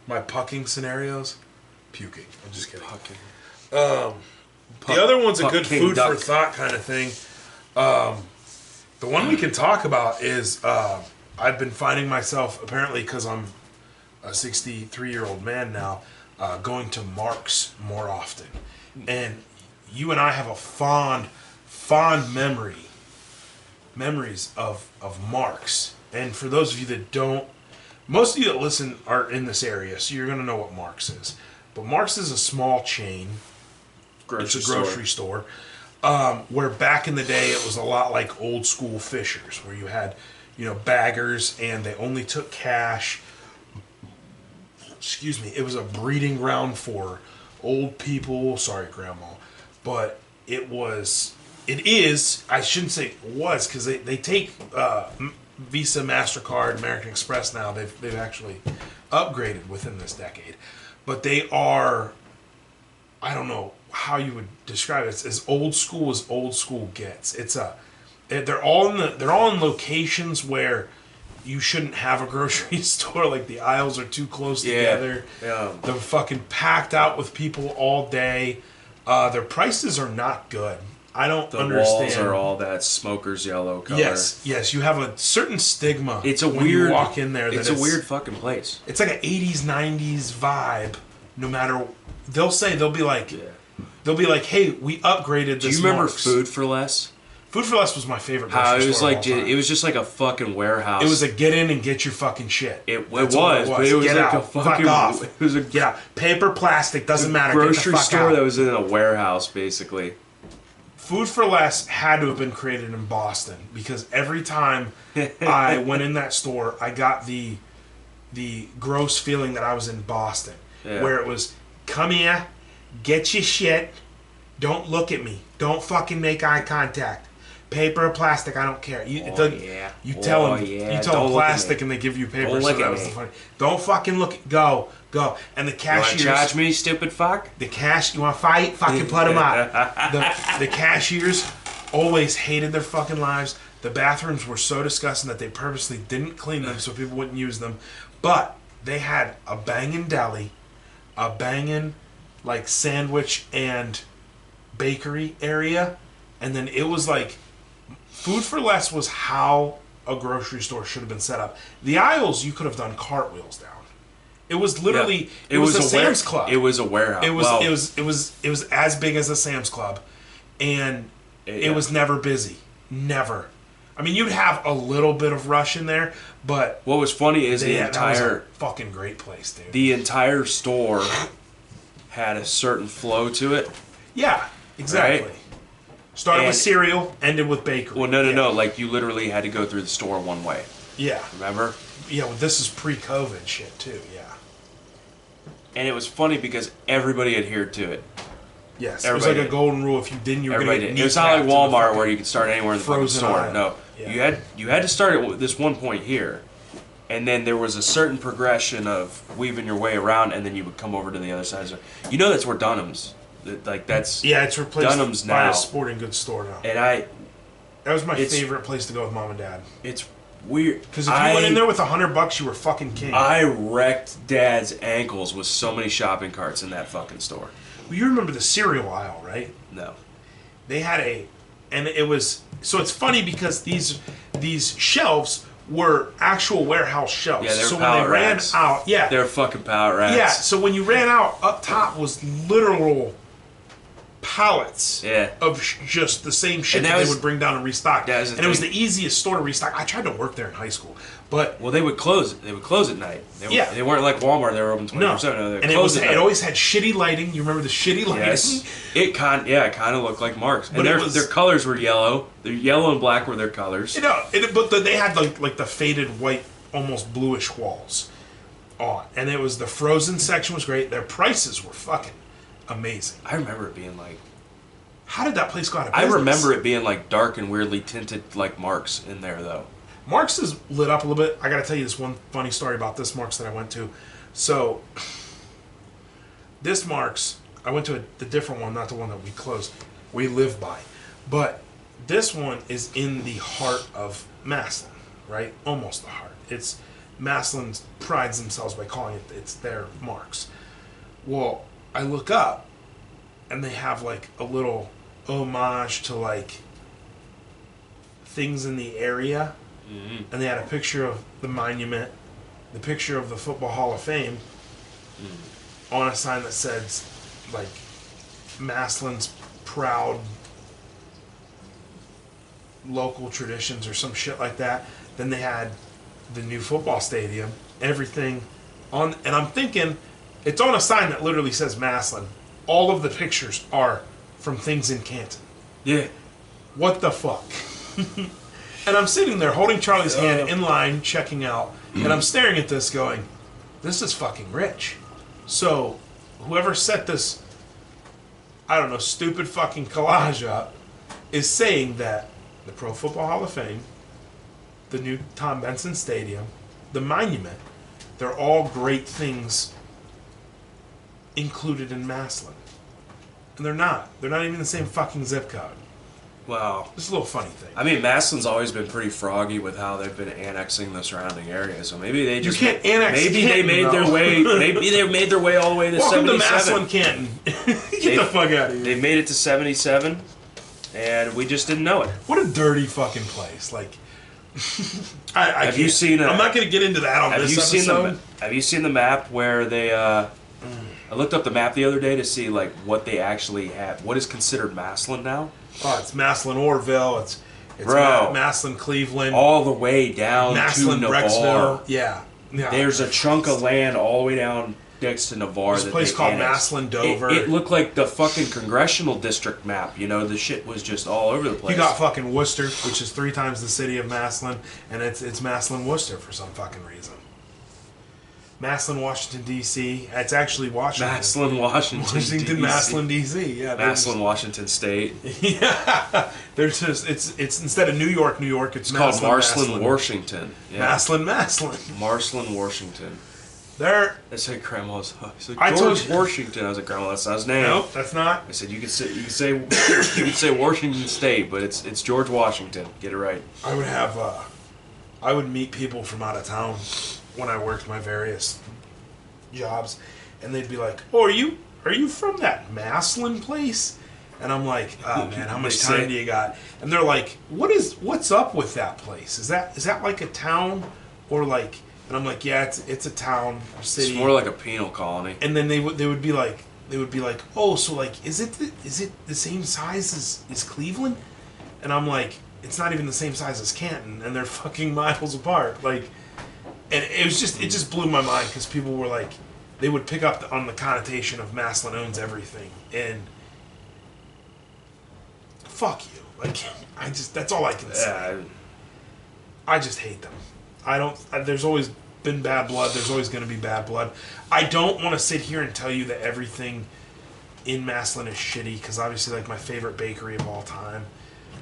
my pucking scenarios. Puking. I'm just kidding. Pucking. The other one's a good food duck. for thought kind of thing. The one we can talk about is I've been finding myself, apparently because I'm a 63-year-old man now, going to Mark's more often. And you and I have a fond memories of Mark's. And for those of you that don't, most of you that listen are in this area, so you're going to know what Mark's is. But Mark's is a small chain. It's a grocery store. Where back in the day it was a lot like old school Fishers, where you had, baggers, and they only took cash. Excuse me. It was a breeding ground for old people. Sorry, Grandma. But it is, I shouldn't say it was, because they take Visa, MasterCard, American Express now. They've actually upgraded within this decade. But they are, I don't know how you would describe it. It's as old school gets. They're all in locations where you shouldn't have a grocery store. Like, the aisles are too close together. Yeah. They're fucking packed out with people all day. Their prices are not good. I don't understand. The walls are all that smoker's yellow color. Yes, you have a certain stigma. It's a when weird. you walk in there. It's a weird fucking place. It's like an 80s, 90s vibe. No matter, they'll be like, hey, we upgraded this. Do you remember Marks. Food for Less? Food for Less was my favorite. How it was store like, of all time. it was just like a fucking warehouse. It was a get in and get your fucking shit. It was, but it was get like out. a fucking. Fuck off. It was a Get out. Paper, plastic, doesn't matter. grocery get the fuck store out. that was in a warehouse, basically. Food for Less had to have been created in Boston because every time I went in that store, I got the gross feeling that I was in Boston, where it was, come here, get your shit, don't look at me, don't fucking make eye contact. Paper or plastic, I don't care. You tell them, you tell them plastic, and they give you paper. So that was the funny. Don't fucking look. Go. And the cashiers. You want to charge me, stupid fuck? You want to fight? Fucking put them up. The cashiers always hated their fucking lives. The bathrooms were so disgusting that they purposely didn't clean them so people wouldn't use them. But they had a banging deli, a banging like sandwich and bakery area, and then it was like. Food for Less was how a grocery store should have been set up. The aisles you could have done cartwheels down. It was literally it was a Sam's Club. It was a warehouse. It was as big as a Sam's Club, and it was never busy. Never. I mean, you'd have a little bit of rush in there, but what was funny is the entire that was a fucking great place, dude. The entire store had a certain flow to it. Yeah, exactly. Right? Started with cereal, ended with bakery. Well, no. Like, you literally had to go through the store one way. Yeah. Remember? Yeah, well, this is pre-COVID shit, too, yeah. And it was funny because everybody adhered to it. Yes, everybody it was like a golden rule. If you didn't, you were going to get It was not like Walmart where you could start anywhere in the fucking store. Aisle. No. Yeah. You had to start at this one point here. And then there was a certain progression of weaving your way around, and then you would come over to the other side. You know that's where Dunham's... Like it's replaced Dunham's by now. a sporting goods store now. And that was my favorite place to go with mom and dad. It's weird because if you went in there with $100, you were fucking king. I wrecked Dad's ankles with so many shopping carts in that fucking store. Well, you remember the cereal aisle, right? No. They had and it was so it's funny because these shelves were actual warehouse shelves. Yeah, so when they ran out, they're fucking pallet racks. Yeah, so when you ran out, up top was literal pallets of just the same shit that they would bring down and restock. And it was the easiest store to restock. I tried to work there in high school, but they would close. They would close at night. They weren't like Walmart. They were open 24/7. No, and it always had shitty lighting. You remember the shitty lighting? Yes. It kind of looked like Marks. And their colors were yellow. Their yellow and black were their colors. But they had like the faded white, almost bluish walls on, and it was the frozen section was great. Their prices were fucking amazing. I remember it being like... How did that place go out of business? I remember it being like dark and weirdly tinted like Marks in there, though. Marks is lit up a little bit. I got to tell you this one funny story about this Marks that I went to. So, this Marks, I went to the different one, not the one that we closed. We live by. But this one is in the heart of Massillon, right? Almost the heart. Massillon prides themselves by calling it's their Marks. Well, I look up, and they have like a little homage to like things in the area, and they had a picture of the monument, the picture of the Football Hall of Fame, on a sign that says like Massillon's proud local traditions or some shit like that. Then they had the new football stadium, everything on, and I'm thinking. It's on a sign that literally says Massillon. All of the pictures are from things in Canton. Yeah. What the fuck? And I'm sitting there holding Charlie's hand in line, checking out, and I'm staring at this going, this is fucking rich. So, whoever set this, I don't know, stupid fucking collage up is saying that the Pro Football Hall of Fame, the new Tom Benson Stadium, the monument, they're all great things included in Massillon. And they're not. They're not even the same fucking zip code. Well, Just a little funny thing. I mean, Massillon's always been pretty froggy with how they've been annexing the surrounding area. So maybe they just can't annex Maybe Canton, they made their though. way. Maybe they made their way all the way to Welcome to 77. Massillon, Canton. Get the fuck out of here. They made it to 77, and we just didn't know it. What a dirty fucking place. Like, I Have you seen? I'm not gonna get into that on this episode. Have you seen the map where they? I looked up the map the other day to see like what they actually have. What is considered Massillon now? Oh, it's Massillon, Orville. It's Bro. Massillon, Cleveland. All the way down Massillon, to Brecksville. Navarre. Yeah. There's a chunk of land all the way down next to Navarre. There's a place called Massillon, Dover. It looked like the fucking congressional district map. You know, the shit was just all over the place. You got fucking Worcester, which is 3 times the city of Massillon, and it's Massillon, Worcester for some fucking reason. Massillon, Washington, D.C. It's actually Washington. Massillon, Washington, Washington, D.C. Massillon, D.C. Yeah, Massillon, Washington State. Yeah, there's just it's instead of New York, it's Called Massillon, Marslin, Washington. Yeah. Massillon. Marslin, Washington. There. I said Grandma's. I said I told George you. Washington. I was like, Grandma, that's not his name. Nope, that's not. I said you could say Washington State, but it's George Washington. Get it right. I would meet people from out of town when I worked my various jobs, and they'd be like, "Oh, are you from that Massillon place?" And I'm like, "Oh man, how much time do you got?" And they're like, "What's up with that place? Is that like a town or like?" And I'm like, "Yeah, it's a town or city." It's more like a penal colony. And then they would be like, "Oh, so like, is it the same size as Cleveland?" And I'm like, "It's not even the same size as Canton, and they're fucking miles apart." Like, and it just blew my mind because people were like, they would pick up on the connotation of Massillon owns everything, and fuck you. Like, that's all I can say. Yeah, I just hate them. There's always been bad blood. There's always going to be bad blood. I don't want to sit here and tell you that everything in Massillon is shitty, because obviously, like, my favorite bakery of all time,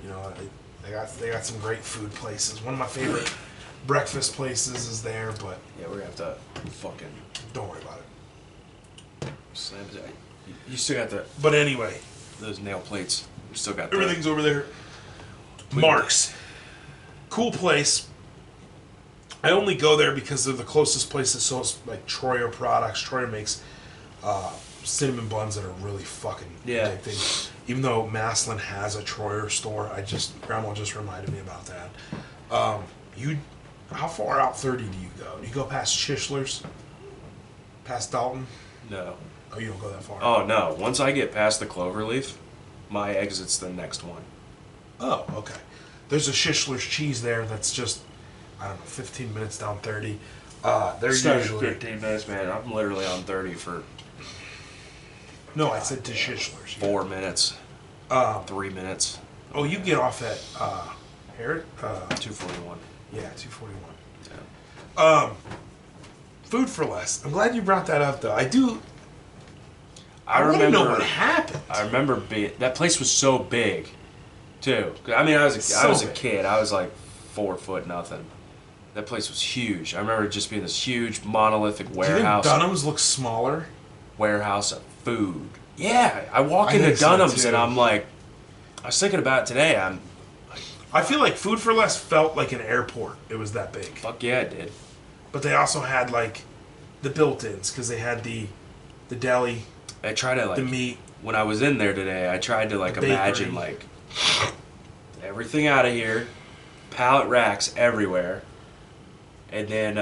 you know, they got some great food places. One of my favorite breakfast places is there, but yeah, we're gonna have to fucking don't worry about it. slam it. You still got But anyway, those nail plates. We still got everything's over there. Mark's, cool place. I only go there because they're the closest place that sells like Troyer products. Troyer makes cinnamon buns that are really fucking addicting. Even though Massillon has a Troyer store, Grandma just reminded me about that. How far out 30 do you go? Do you go past Schishler's? Past Dalton? No. Oh, you don't go that far? Oh no. Once I get past the Cloverleaf, my exit's the next one. Oh, okay. There's a Schishler's cheese there that's just, I don't know, 15 minutes down 30. They're usually 15 minutes, man. I'm literally on 30 for No, I said to Schishler's. 4 minutes. 3 minutes. Oh, you get off at Harrod? 241. Yeah, 241. Yeah. Food for Less. I'm glad you brought that up, though. I want to remember know what happened. I remember that place was so big, too. I mean, I was a kid. I was like 4 foot nothing. That place was huge. I remember it just being this huge monolithic warehouse. Do you think Dunham's looks smaller? Warehouse of food. Yeah, I walk I into think so, Dunham's too. and I'm like, I was thinking about it today. I feel like Food for Less felt like an airport. It was that big. Fuck yeah, it did. But they also had like the built-ins because they had the deli, I tried to the meat. when I was in there today, I tried to like The bakery. imagine like everything out of here, pallet racks everywhere, and then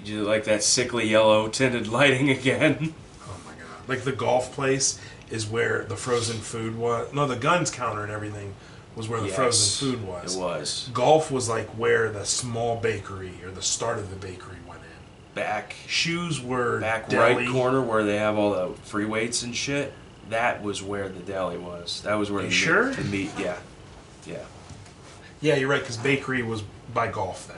you like that sickly yellow tinted lighting again. Oh my god! Like the golf place is where the frozen food was. No, the guns counter and everything was where the frozen food was. It was. Golf was like where the small bakery or the start of the bakery went in. Back Shoes were right deli. corner where they have all the free weights and shit. That was where the deli was. That was where You sure? the meat. Yeah, yeah. Yeah, you're right, because bakery was by golf then.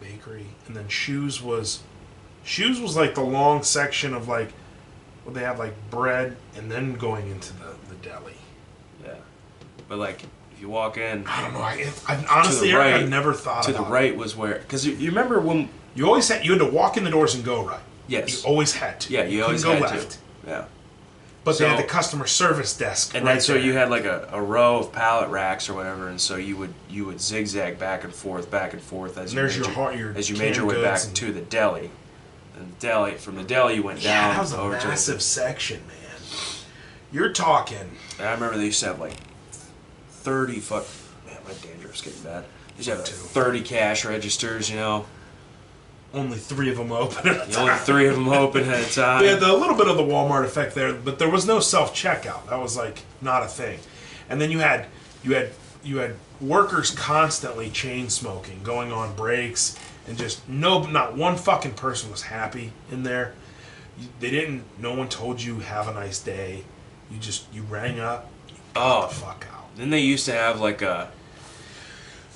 Bakery, and then shoes was like the long section of like, well, they have like bread and then going into the deli. Yeah, but like if you walk in, I don't know. I honestly, to the right, I've never thought to about the it. right was where, because you remember when You had to walk in the doors and go right. yes, You always had to. yeah, you always couldn't had go left. to, yeah. But they had the customer service desk, and right then so there. you had like a row of pallet racks or whatever, and so you would zigzag back and forth as And you made your way back to the deli, and from the deli you went down that was a over massive section, man. You're talking. And I remember they used to have like 30 foot. Man, my dandruff's getting bad. They used to have like 30 cash registers, you know. Only 3 of them open at a time. Only 3 of them open at a time. They had a little bit of the Walmart effect there, but there was no self-checkout. That was like not a thing. And then you had workers constantly chain smoking, going on breaks, and just not one fucking person was happy in there. No one told you have a nice day. You rang up. Oh, fuck out. Then they used to have like a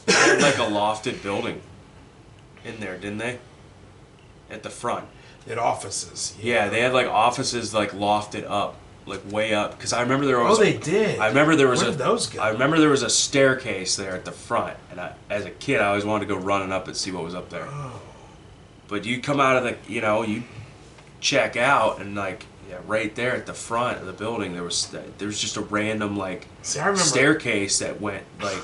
lofted building in there, didn't they? At the front. They had offices. Yeah, they had like offices like lofted up, like way up. Because I remember there was. Oh, they did. I remember there was Where did those go? I remember there was a staircase there at the front, and as a kid, I always wanted to go running up and see what was up there. Oh. But you come out of you check out, and like right there at the front of the building, there was just a random like staircase that went like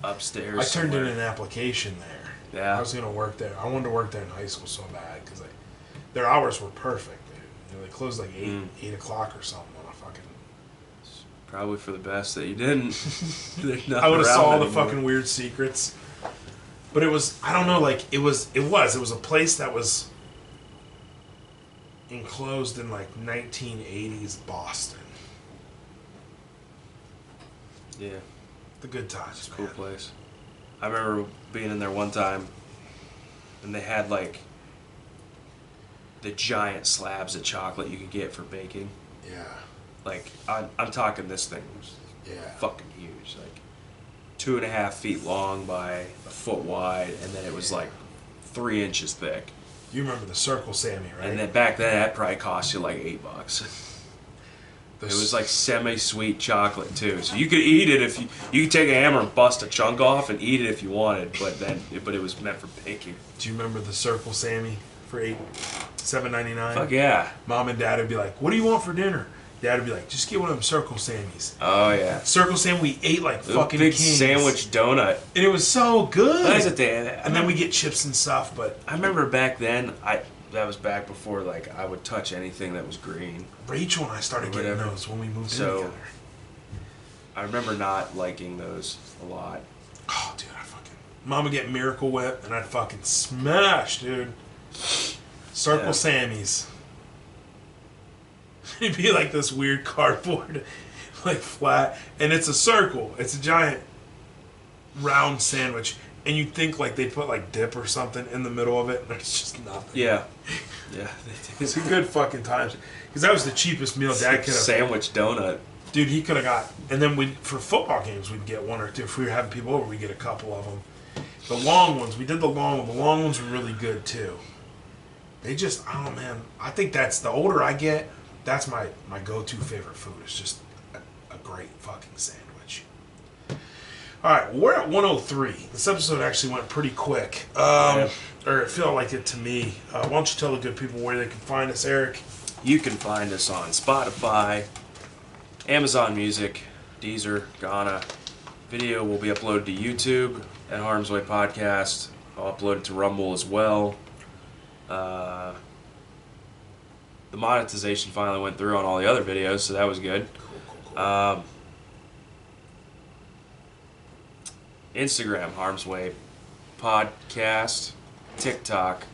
upstairs. I turned in somewhere. an application there. Yeah. I was gonna work there. I wanted to work there in high school so bad because their hours were perfect, dude. They closed like 8 o'clock or something on a fucking. Probably for the best that you didn't. I would have saw all the fucking weird secrets. But it was, I don't know, like it was a place that was enclosed in like 1980s Boston. Yeah. The good times. It's a cool place. I remember being in there one time, and they had like the giant slabs of chocolate you could get for baking. Yeah. Like I'm talking this thing was fucking huge, like 2.5 feet long by a foot wide, and then it was like 3 inches thick. You remember the Circle Sammy, right? And then back then that probably cost you like $8. It was like semi-sweet chocolate too, so you could eat it if you could take a hammer and bust a chunk off and eat it if you wanted, but it was meant for baking. Do you remember the Circle Sammy for $7.99? Fuck yeah! Mom and Dad would be like, "What do you want for dinner?" Dad would be like, "Just get one of them Circle Sammys." Oh yeah, Circle Sammy. We ate like fucking big kings. sandwich donut, and it was so good. That was a day. And then we get chips and stuff. But I remember back then, that was back before like I would touch anything that was green. Rachel and I started getting those when we moved in together. I remember not liking those a lot. Oh, dude, Mom would get Miracle Whip, and I'd fucking smash, dude. Circle Sammys. It'd be like this weird cardboard, like flat, and it's a circle. It's a giant round sandwich, and you'd think like they put like dip or something in the middle of it, and it's just nothing. Yeah. It's a good fucking times. Because that was the cheapest meal Dad could have. Sandwich donut. Dude, he could have got, and then for football games, we'd get 1 or 2. If we were having people over, we'd get a couple of them. The long ones, we did the long ones were really good too. They just, oh man, I think that's, the older I get, that's my go-to favorite food. It's just a great fucking sandwich. Alright, we're at 103. This episode actually went pretty quick. Or it felt like it to me. Why don't you tell the good people where they can find us, Eric? You can find us on Spotify, Amazon Music, Deezer, Ghana. Video will be uploaded to YouTube at Harm's Way Podcast. I'll upload it to Rumble as well. The monetization finally went through on all the other videos, so that was good. Cool. Instagram, Harm's Way Podcast. TikTok,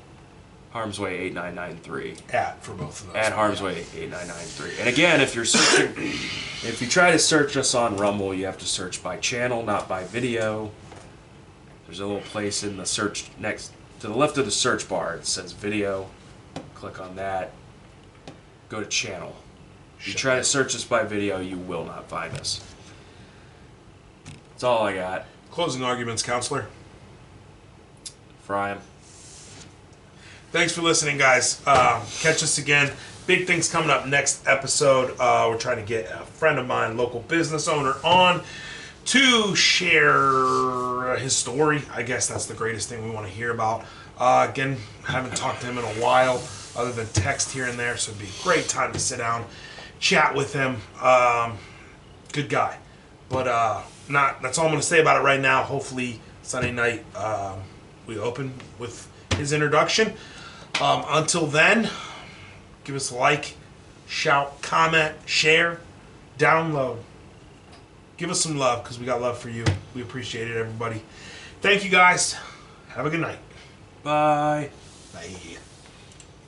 Harm's Way 8993. For both of those. At Harm's Way 8993. And again, if you're searching, if you try to search us on Rumble, you have to search by channel, not by video. There's a little place in the search next to the left of the search bar. It says video. Click on that. Go to channel. If you try to search us by video, you will not find us. That's all I got. Closing arguments, counselor. Fry 'em. Thanks for listening, guys. Catch us again. Big things coming up next episode. We're trying to get a friend of mine, local business owner, on to share his story. I guess that's the greatest thing we want to hear about. Again, haven't talked to him in a while. other than text here and there. So it'd be a great time to sit down, chat with him. Good guy. But that's all I'm going to say about it right now. Hopefully Sunday night we open with his introduction. Until then, give us a like, shout, comment, share, download. Give us some love because we got love for you. We appreciate it, everybody. Thank you, guys. Have a good night. Bye. Bye.